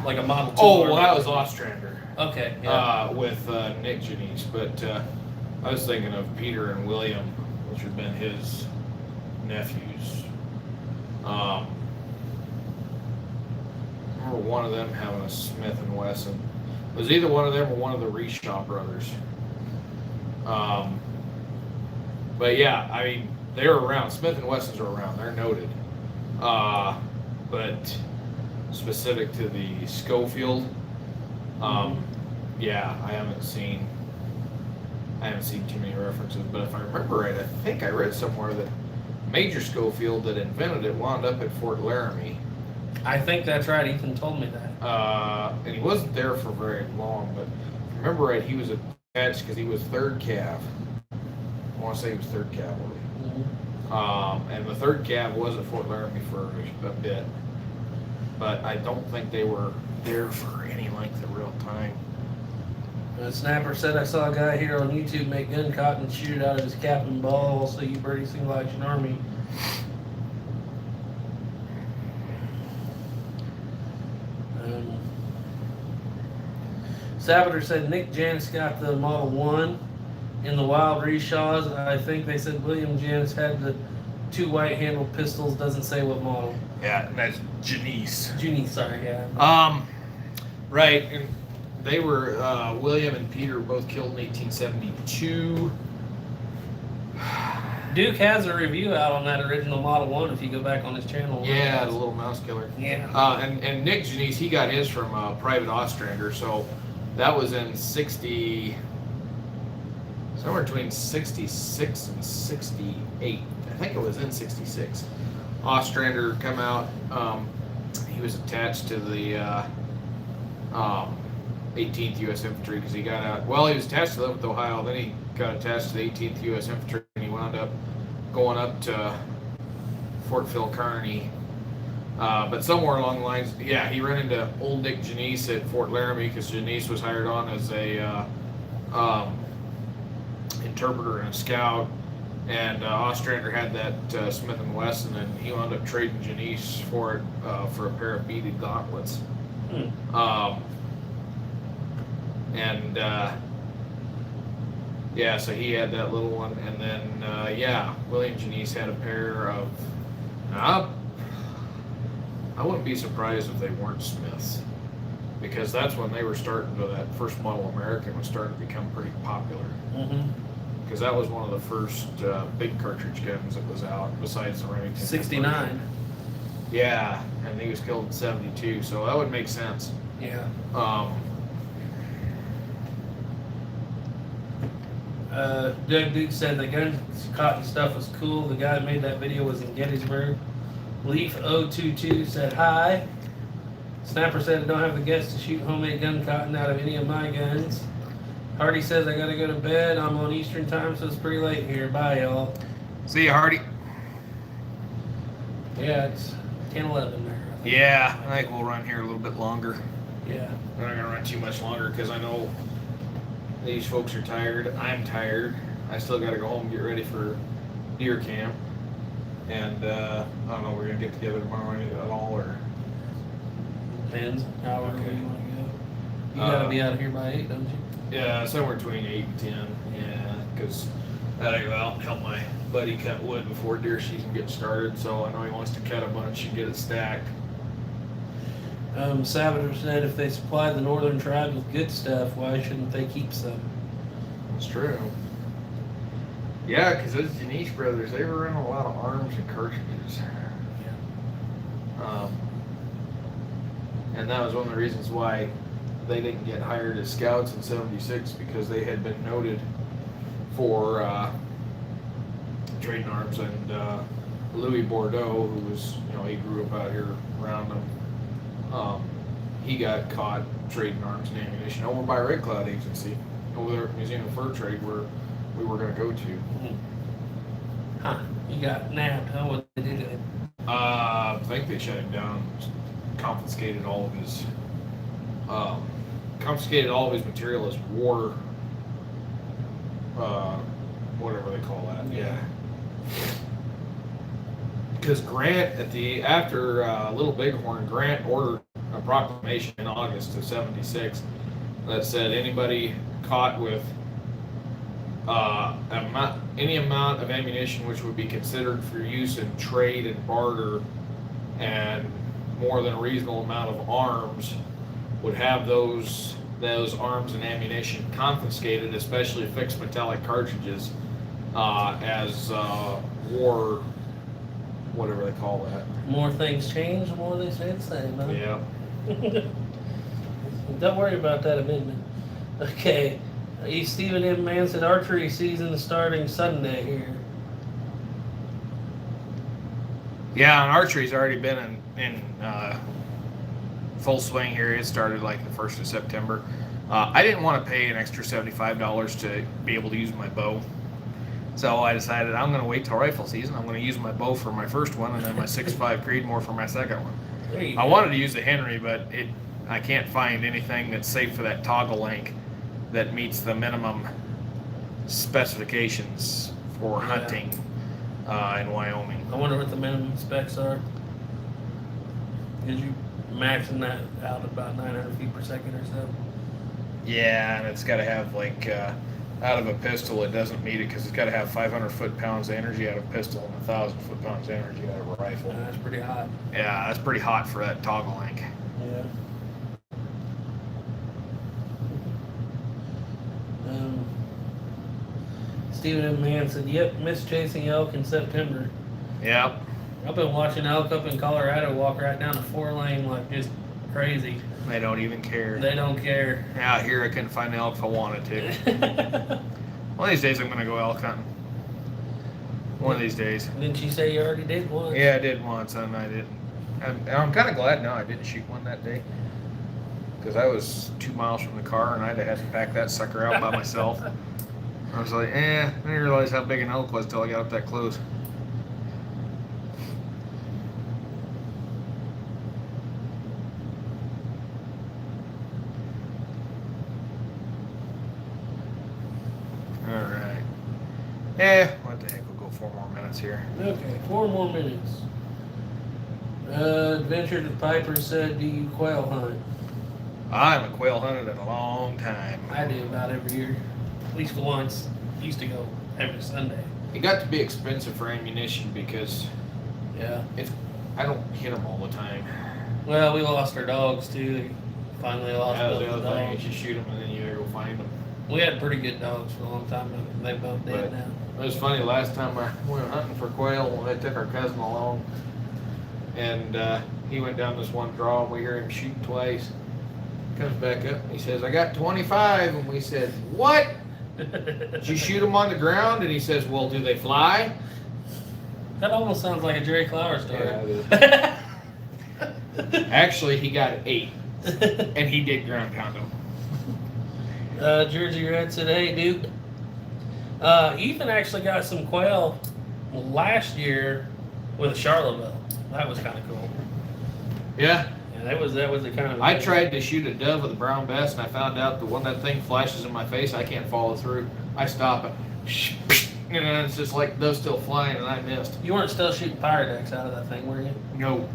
Like a model. Oh, well, that was Ostrander. Okay. Yeah. With Nick Janice, but I was thinking of Peter and William, which would have been his nephews. I remember one of them having a Smith and Wesson. It was either one of them or one of the Reshaw brothers. But yeah, I mean, they're around. Smith and Wessons are around. They're noted. But specific to the Schofield, yeah, I haven't seen too many references. But if I remember right, I think I read somewhere that Major Schofield that invented it wound up at Fort Laramie. I think that's right. Ethan told me that. And he wasn't there for very long, but from remember right, he was attached because he was 3rd Cav. I want to say he was 3rd Cavalry. And the 3rd Cav was at Fort Laramie for a bit, but I don't think they were there for any length of real time. The snapper said, I saw a guy here on YouTube make gun cotton and shoot it out of his cap and ball. Also, you birdie single action army. Sabater said Nick Janis got the Model 1 in the Wild Reshaws. I think they said William Janis had the 2 white-handled pistols. Doesn't say what model. Yeah, and that's Janice. Janice, sorry, yeah. Right, and they were, William and Peter were both killed in 1872. Duke has a review out on that original Model 1 if you go back on his channel. Yeah, the little mouse killer. Yeah. And Nick Janice, he got his from Private Ostrander, so that was in 60, somewhere between 66 and 68. I think it was in 66. Ostrander come out, he was attached to the 18th U.S. Infantry because he got out. Well, he was attached to 11th Ohio, then he got attached to the 18th U.S. Infantry, and he wound up going up to Fort Phil Kearny. But somewhere along the lines, yeah, he ran into old Nick Janice at Fort Laramie because Janice was hired on as a interpreter and a scout, and Ostrander had that Smith & Wesson, and he wound up trading Janice for it for a pair of beaded gauntlets. Yeah, so he had that little one, and then yeah, William Janice had a pair of. I wouldn't be surprised if they weren't Smiths, because that's when they were starting to. That first model American was starting to become pretty popular. Because that was one of the first big cartridge guns that was out, besides the Remington. 69. Yeah, and he was killed in 72, so that would make sense. Yeah. Doug Duke said the gun cotton stuff was cool. The guy that made that video was in Gettysburg. Leaf022 said hi. Snapper said I don't have the guts to shoot homemade gun cotton out of any of my guns. Hardy says I gotta go to bed. I'm on Eastern time, so it's pretty late here. Bye, y'all. See you, Hardy. Yeah, it's 10:11 there. Yeah, I think we'll run here a little bit longer. Yeah. We're not gonna run too much longer because I know these folks are tired. I'm tired. I still gotta go home and get ready for deer camp. And I don't know, we're gonna get together tomorrow at all, or Depends however Okay. you want to go. You gotta be out of here by 8, don't you? yeah, somewhere between 8 and 10. Yeah, because I gotta go out and help my buddy cut wood before deer season gets started. So I know he wants to cut a bunch and get it stacked. Sabater said if they supply the northern tribes with good stuff, why shouldn't they keep some? That's true. Yeah, because those Janice brothers, they were in a lot of arms and cartridges. And that was one of the reasons why they didn't get hired as scouts in 76, because they had been noted for trading arms. And Louis Bordeaux, who was, he grew up out here around them, he got caught trading arms and ammunition over by Red Cloud Agency, over there at Museum of Fur Trade, where we were going to go to. Huh. You got nabbed, huh? What did they do to him? I think they shut him down, confiscated all of his material as war, whatever they call that. Yeah. Because Grant, after Little Bighorn, Grant ordered a proclamation in August of 76 that said anybody caught with any amount of ammunition which would be considered for use in trade and barter, and more than a reasonable amount of arms, would have those arms and ammunition confiscated, especially fixed metallic cartridges, as war, whatever they call that. More things change, the more they stay the same, huh? Yeah. Don't worry about that amendment. Okay. Stephen M. Mann said archery season is starting Sunday here. Yeah, and archery's already been in full swing here. It started like the 1st of September. I didn't want to pay an extra $75 to be able to use my bow. So I decided I'm going to wait till rifle season. I'm going to use my bow for my first one and then my 6.5 Creedmoor for my second one. There you I go. wanted to use the Henry, but I can't find anything that's safe for that toggle length that meets the minimum specifications for hunting in Wyoming. I wonder what the minimum specs are. Because you maxing that out about 900 feet per second or so. Yeah, and it's got to have like out of a pistol, it doesn't meet it because it's got to have 500 foot-pounds of energy out of a pistol and 1,000 foot-pounds of energy out of a rifle. That's pretty hot. Yeah, that's pretty hot for that toggle length. Yeah. Stephen M. Mann said, "Yep, miss chasing elk in September. Yep. I've been watching elk up in Colorado walk right down a 4-lane like just crazy. They don't even care. They don't care." Out here, I couldn't find elk if I wanted to. One of these days, I'm going to go elk hunting. One of these days. Didn't you say you already did once? Yeah, I did once, and I didn't. I'm kind of glad now I didn't shoot one that day. Because I was 2 miles from the car, and I'd have had to pack that sucker out by myself. I was like, I didn't realize how big an elk was till I got up that close. Alright. What the heck, we'll go 4 more minutes here. Okay, 4 more minutes. Adventure to Piper said, "Do you quail hunt?" I haven't quail hunted in a long time. I do about every year. At least once. Used to go every Sunday. It got to be expensive for ammunition because Yeah. I don't hit them all the time. Well, we lost our dogs too. They finally lost That was both the the other thing. dogs. You just shoot them and then you gotta go find them. We had pretty good dogs for a long time, but they both dead But- now. It was funny, last time we went hunting for quail, I took our cousin along, and he went down this one draw, we hear him shoot twice. Comes back up, and he says, "I got 25, and we said, "What? Did you shoot them on the ground?" And he says, "Well, do they fly?" That almost sounds like a Jerry Clower story. Actually, he got 8, and he did ground pound them. Jersey Red said, "Hey, Duke, Ethan actually got some quail last year with a Charlottesville. That was kind of cool. Yeah, Yeah, that was the kind of. I tried to shoot a dove with a brown bass, and I found out that when that thing flashes in my face, I can't follow through. I stop it, and then it's just like those still flying, and I missed. You weren't still shooting Pyrex out of that thing, were you? No.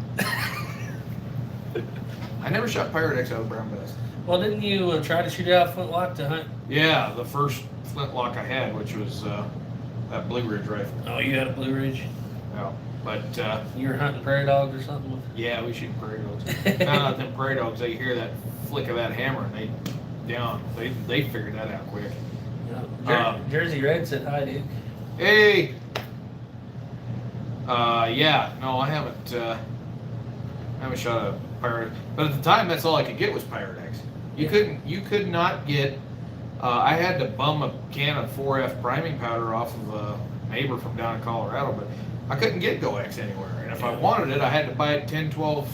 I never shot Pyrex out of brown bass. Well, didn't you try to shoot out flintlock to hunt? Yeah, the first flintlock I had, which was that Blue Ridge rifle. Oh, you had a Blue Ridge. Yeah, but You were hunting prairie dogs or something. yeah, we shoot prairie dogs. Not them prairie dogs. They hear that flick of that hammer, and they figured that out quick. Yeah. Jersey Red said, "Hi, Duke." Hey. Yeah. No, I haven't shot a pirate. But at the time, that's all I could get was Pyrex. You could not get. I had to bum a can of 4F priming powder off of a neighbor from down in Colorado, but I couldn't get GoX anywhere. And if I wanted it, I had to buy it 10, 12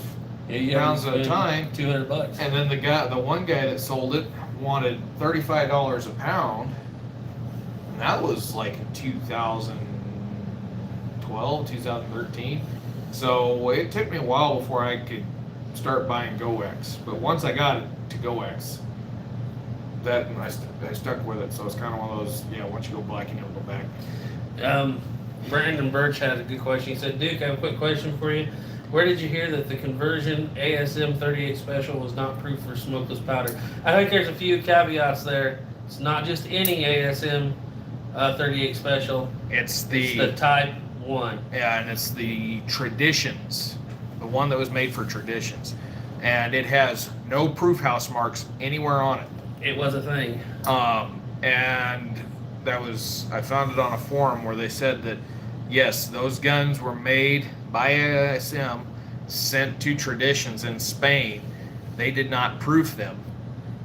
pounds at a time. $200. And then the one guy that sold it wanted $35 a pound. And that was like in 2012, 2013. So it took me a while before I could start buying GoX. But once I got it to GoX, I stuck with it. So it's kind of one of those, once you go black, you never go back. Brandon Birch had a good question. He said, "Duke, I have a quick question for you. Where did you hear that the conversion ASM 38 Special was not proof for smokeless powder?" I think there's a few caveats there. It's not just any ASM 38 Special. It's It's the Type 1. Yeah, and it's the Traditions, the one that was made for Traditions. And it has no proof house marks anywhere on it. It was a thing. And I found it on a forum where they said that, yes, those guns were made by ASM, sent to Traditions in Spain. They did not proof them.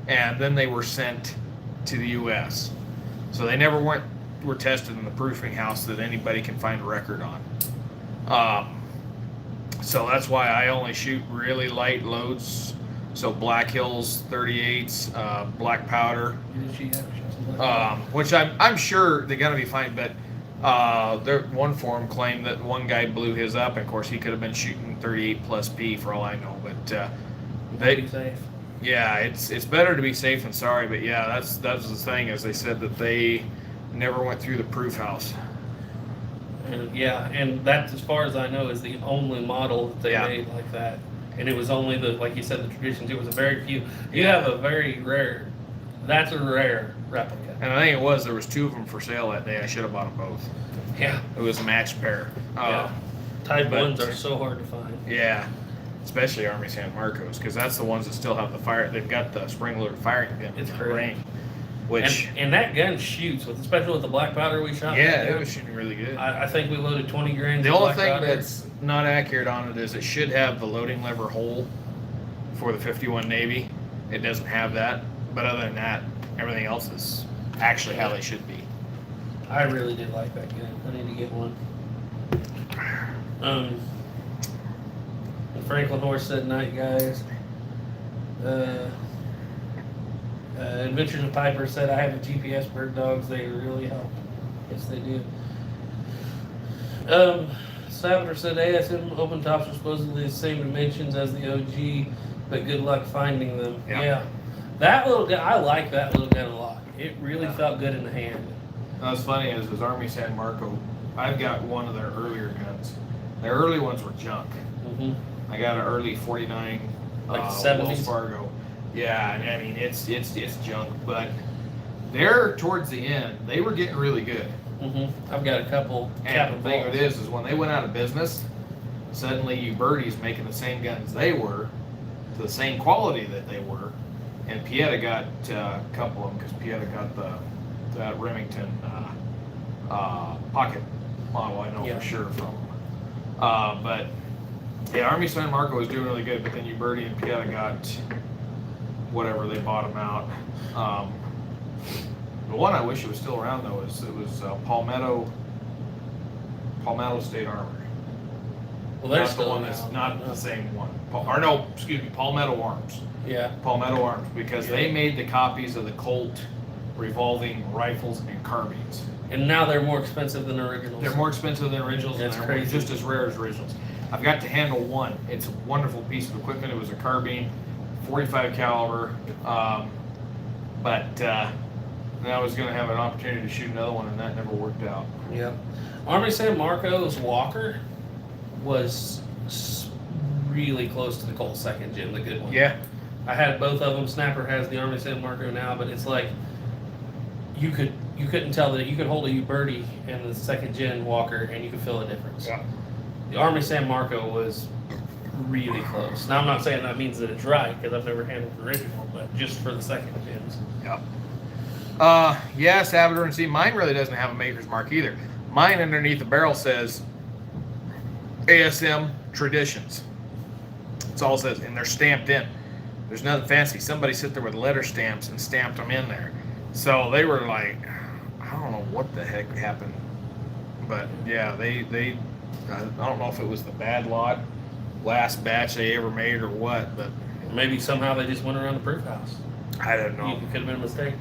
And then they were sent to the U.S. So they never were tested in the proofing house that anybody can find a record on. So that's why I only shoot really light loads So Black Hills 38s, black powder, Did she have which I'm sure they're gonna be fine. But there one forum claimed that one guy blew his up, and of course he could have been shooting 38 plus P for all I know. But they, be safe? yeah, it's better to be safe than sorry. But yeah, that's the thing, is they said that they never went through the proof house. And yeah, and that, as far as I know, is the only model that they Yeah. made like that. And it was only the, like you said, the traditions. It was a very few. You have a very rare. That's a rare replica. And I think there was 2 of them for sale that day. I should have bought them both. Yeah. It was a matched pair. Yeah. Type but- 1s are so hard to find. Yeah, especially Army San Marcos, because that's the ones that still have the fire. They've got the spring-loaded firing pin. It's in the correct. ring, which And that gun shoots, especially with the black powder we shot. yeah, that it gun. was shooting really good. I think we loaded 20 grains. The of only black thing powder. that's not accurate on it is it should have the loading lever hole for the 51 Navy. It doesn't have that, but other than that, everything else is actually how they should be. I really did like that gun. I need to get one. The Franklin Horse said night, guys. Adventures of Piper said, I have a GPS bird dogs. They really help. Yes, they do. Salvador said ASM open tops are supposedly the same dimensions as the OG, but good luck finding them. Yeah. That little gun, I like that little gun a lot. It really Yeah. felt good in the hand. What's funny is Army San Marco, I've got one of their earlier guns. Their early ones were junk. Mm-hmm. I got an early 49 Like Wells 70s? Fargo. Yeah, and I mean it's junk, but they're towards the end. They were getting really good. Mm-hmm. I've got a couple. And the thing of it is when they went out of business, suddenly you birdies making the same guns they were, to the same quality that they were, and Pieta got a couple of them because Pieta got that Remington pocket model. I know Yeah. for sure from. But yeah, Army San Marco was doing really good, but then Uberti and Pieta got whatever they bought them out. The one I wish it was still around though is Palmetto State Armory. Well, they're Not still the one around. that's not the same one. Palmetto Arms. Yeah. Palmetto Arms, because Yeah. they made the copies of the Colt revolving rifles and carbines. And now they're more expensive than originals. They're more expensive than originals, That's and they're crazy. just as rare as originals. I've got to handle one. It's a wonderful piece of equipment. It was a carbine, 45 caliber, but I was going to have an opportunity to shoot another one, and that never worked out. Yep. Army San Marcos Walker was really close to the Colt second gen, the good one. Yeah, I had both of them. Snapper has the Army San Marco now, but it's like you couldn't tell that you could hold a Uberti and the second gen Walker, and you could feel the difference. Yeah. The Army San Marco was really close. Now I'm not saying that means that it's right because I've never handled the original, but just for the second gens. Yep. Yeah, Salvador, and see, mine really doesn't have a maker's mark either. Mine underneath the barrel says ASM Traditions. That's all it says, and they're stamped in. There's nothing fancy. Somebody sit there with letter stamps and stamped them in there. So they were like, I don't know what the heck happened, but yeah, they I don't know if it was the bad lot, last batch they ever made or what, but Maybe somehow they just went around the proof house. I don't know. It could have been a mistake.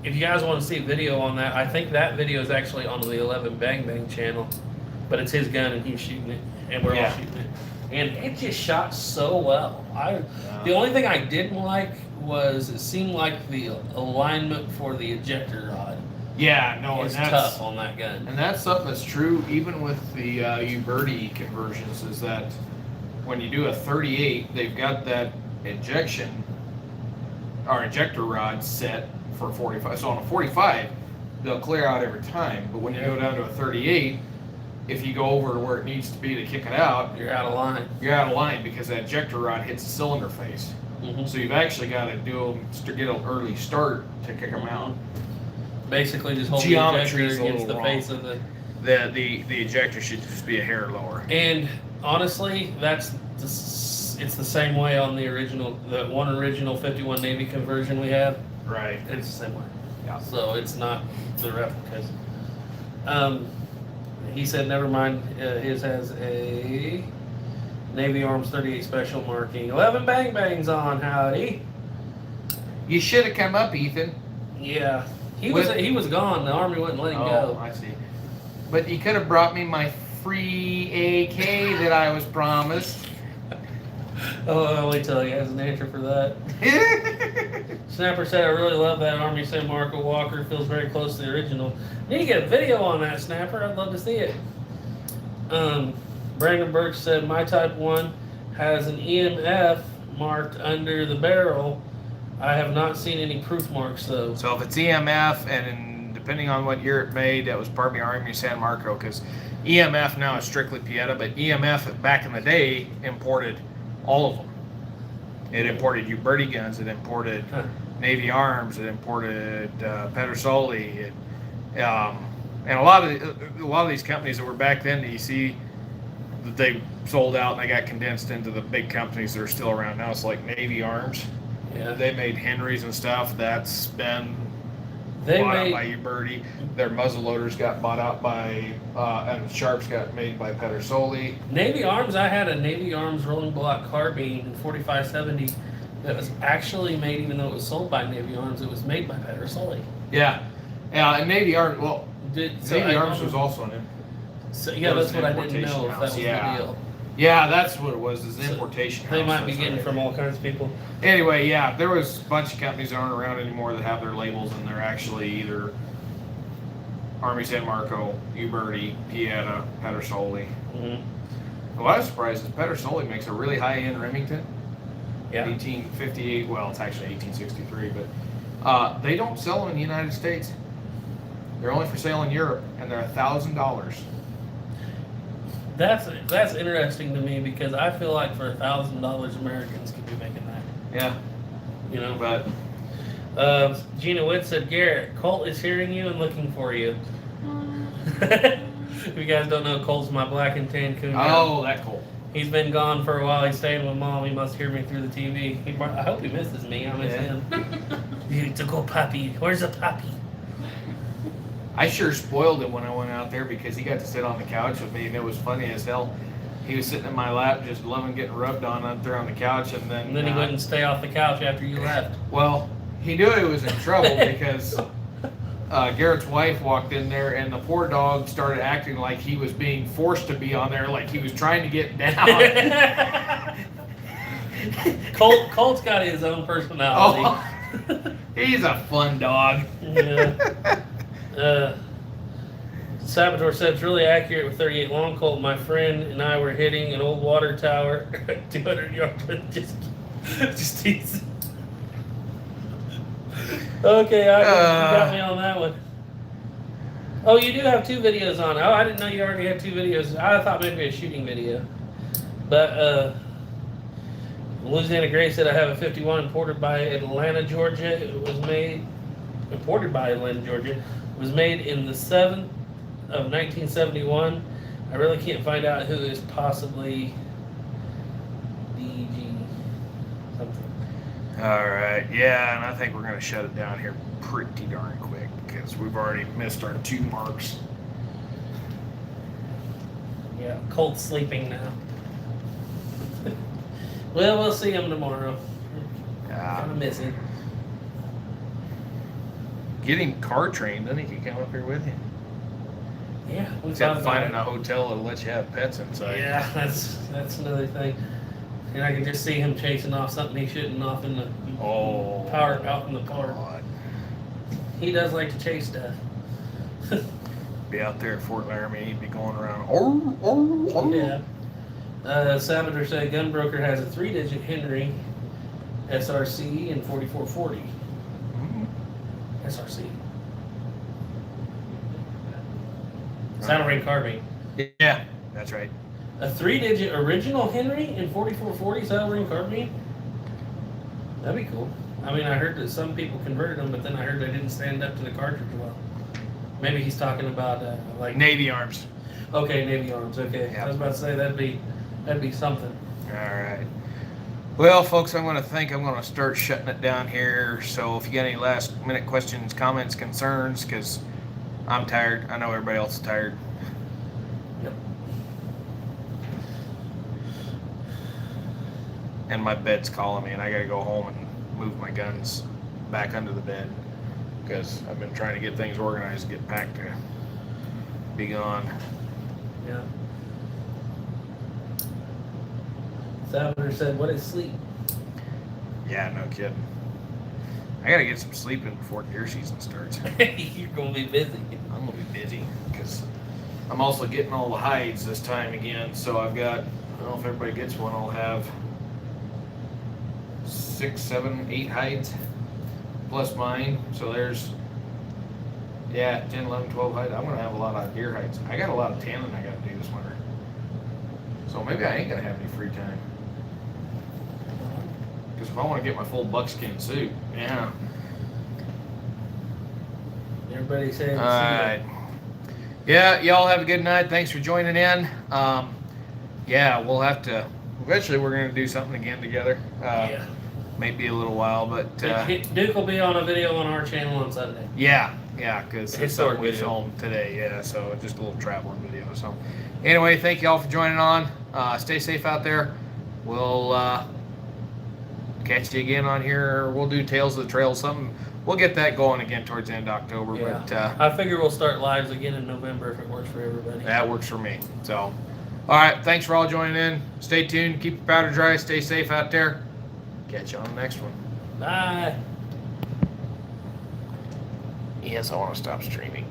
If you guys want to see a video on that, I think that video is actually on the 11DukeBang channel, but it's his gun and he's shooting it, and we're all shooting it, and it just shot so well. The only thing I didn't like was it seemed like the alignment for the ejector rod Yeah, no, is and that's tough on that gun. And that's something that's true even with the Uberti conversions, is that when you do a 38, they've got that ejector rod set for 45. So on a 45, they'll clear out every time. But when you go down to a 38, if you go over to where it needs to be to kick it out, You're out of line. you're out of line because that ejector rod hits the cylinder face. Mhm. So you've actually got to get an early start to kick them out. Basically, just hold the Geometry ejector is a against little the face of the. The ejector should just be a hair lower. And honestly, it's the same way on the one original 51 Navy conversion we have. Right. It's the same way. Yeah. So it's not the replicas. He said, never mind. His has a Navy Arms 38 Special marking. 11 Bang Bangs on, howdy. You should have come up, Ethan. Yeah. He was gone. The Army wouldn't let him go. I see. But you could have brought me my free AK that I was promised. Oh, I'll wait till he has an answer for that. Snapper said, I really love that Army San Marco Walker. Feels very close to the original. Need to get a video on that, Snapper. I'd love to see it. Brandon Burke said, my Type 1 has an EMF marked under the barrel. I have not seen any proof marks, though. So if it's EMF, and depending on what year it made, that was probably Army San Marco, because EMF now is strictly Pieta, but EMF back in the day imported all of them. It imported Uberti guns, it imported Navy Arms, it imported Pedersoli, and a lot of these companies that were back then that you see that they sold out and they got condensed into the big companies that are still around now. It's like Navy Arms. Yeah. They made Henrys and stuff. That's been bought out by Uberti. Their muzzle loaders got bought out by, and Sharps got made by Pedersoli. Navy Arms, I had a Navy Arms rolling block carbine in 4570 that was actually made, even though it was sold by Navy Arms, it was made by Pedersoli. Yeah. And Navy Arms, well, Navy Arms was also an So, yeah, that's what I didn't know, if that was the deal. Yeah, that's what it was, is importation. They might be getting from all kinds of people. Anyway, yeah, there was a bunch of companies that aren't around anymore that have their labels, and they're actually either Army San Marco, Uberti, Pieta, Pedersoli. Mm-hmm. What I was surprised is Pedersoli makes a really high-end Remington. Yeah. 1858, well, it's actually 1863, but they don't sell them in the United States. They're only for sale in Europe, and they're $1,000. That's interesting to me, because I feel like for $1,000 Americans could be making that. Yeah. You know, But Gina Witt said, Garrett, Colt is hearing you and looking for you. If you guys don't know, Colt's my black and tan coon. oh, that Colt. He's been gone for a while. He's staying with Mom. He must hear me through the TV. I hope he misses me. I miss him. You to go puppy. Where's the puppy? I sure spoiled him when I went out there, because he got to sit on the couch with me, and it was funny as hell. He was sitting in my lap, just loving getting rubbed on up there on the couch, and then he wouldn't stay off the couch after you left. Well, he knew he was in trouble because Garrett's wife walked in there, and the poor dog started acting like he was being forced to be on there, like he was trying to get down. Colt's got his own personality. Oh, he's a fun dog. Yeah. Salvatore said it's really accurate with 38 long Colt. My friend and I were hitting an old water tower, 200 yards, but just teasing. Okay, you got me on that one. Oh, you do have 2 videos on. Oh, I didn't know you already had 2 videos. I thought maybe a shooting video. But Louisiana Gray said I have a 51 imported by Atlanta, Georgia. It was imported by Atlanta, Georgia. It was made in the 7th of 1971. I really can't find out who is possibly DG something. All right, yeah, and I think we're going to shut it down here pretty darn quick, because we've already missed our 2 marks. Yeah, Colt's sleeping now. Well, we'll see him tomorrow. Kind of miss him. Get him car trained, then he can come up here with you. Yeah, Except finding a hotel that'll let you have pets inside. Yeah, that's another thing. And I can just see him chasing off something he shouldn't off in the power out in the park. He does like to chase stuff. Be out there at Fort Laramie, he'd be going around. Yeah. Salvador said Gunbroker has a 3-digit Henry SRC and 4440. SRC. Saddle ring carbine. Yeah, that's right. A 3-digit original Henry in 4440 saddle ring carbine? That'd be cool. I mean, I heard that some people converted them, but then I heard they didn't stand up to the cartridge well. Maybe he's talking about like Navy Arms. Okay, Navy Arms. Okay, yep. I was about to say that'd be something. All right. Well, folks, I'm going to start shutting it down here. So if you got any last minute questions, comments, concerns, because I'm tired. I know everybody else is tired. Yep. and my bed's calling me, and I gotta go home and move my guns back under the bed because I've been trying to get things organized, get packed to be gone. Yeah. Salvador said, "What is sleep?" Yeah, no kidding. I gotta get some sleep in before deer season starts. You're gonna be busy. I'm gonna be busy because I'm also getting all the hides this time again. So I've got, I don't know if everybody gets one, I'll have 6, 7, 8 hides plus mine. So there's, yeah, 10, 11, 12 hides. I'm gonna have a lot of deer hides. I got a lot of tanning I gotta do this winter. So maybe I ain't gonna have any free time. Because if I want to get my full buckskin suit, yeah. Everybody saying, All right. Yeah, y'all have a good night. Thanks for joining in. Yeah, we'll have to. Eventually, we're going to do something again together. Yeah. Maybe a little while, but Duke will be on a video on our channel on Sunday. yeah, because it's something we video. filmed today. Yeah, so just a little traveling video. So anyway, thank y'all for joining on. Stay safe out there. We'll catch you again on here. We'll do Tales of the Trail. Something. We'll get that going again towards the end of October. Yeah. But I figure we'll start lives again in November if it works for everybody. that works for me. So, all right. Thanks for all joining in. Stay tuned. Keep your powder dry. Stay safe out there. Catch you on the next one. Bye. Yes, I want to stop streaming.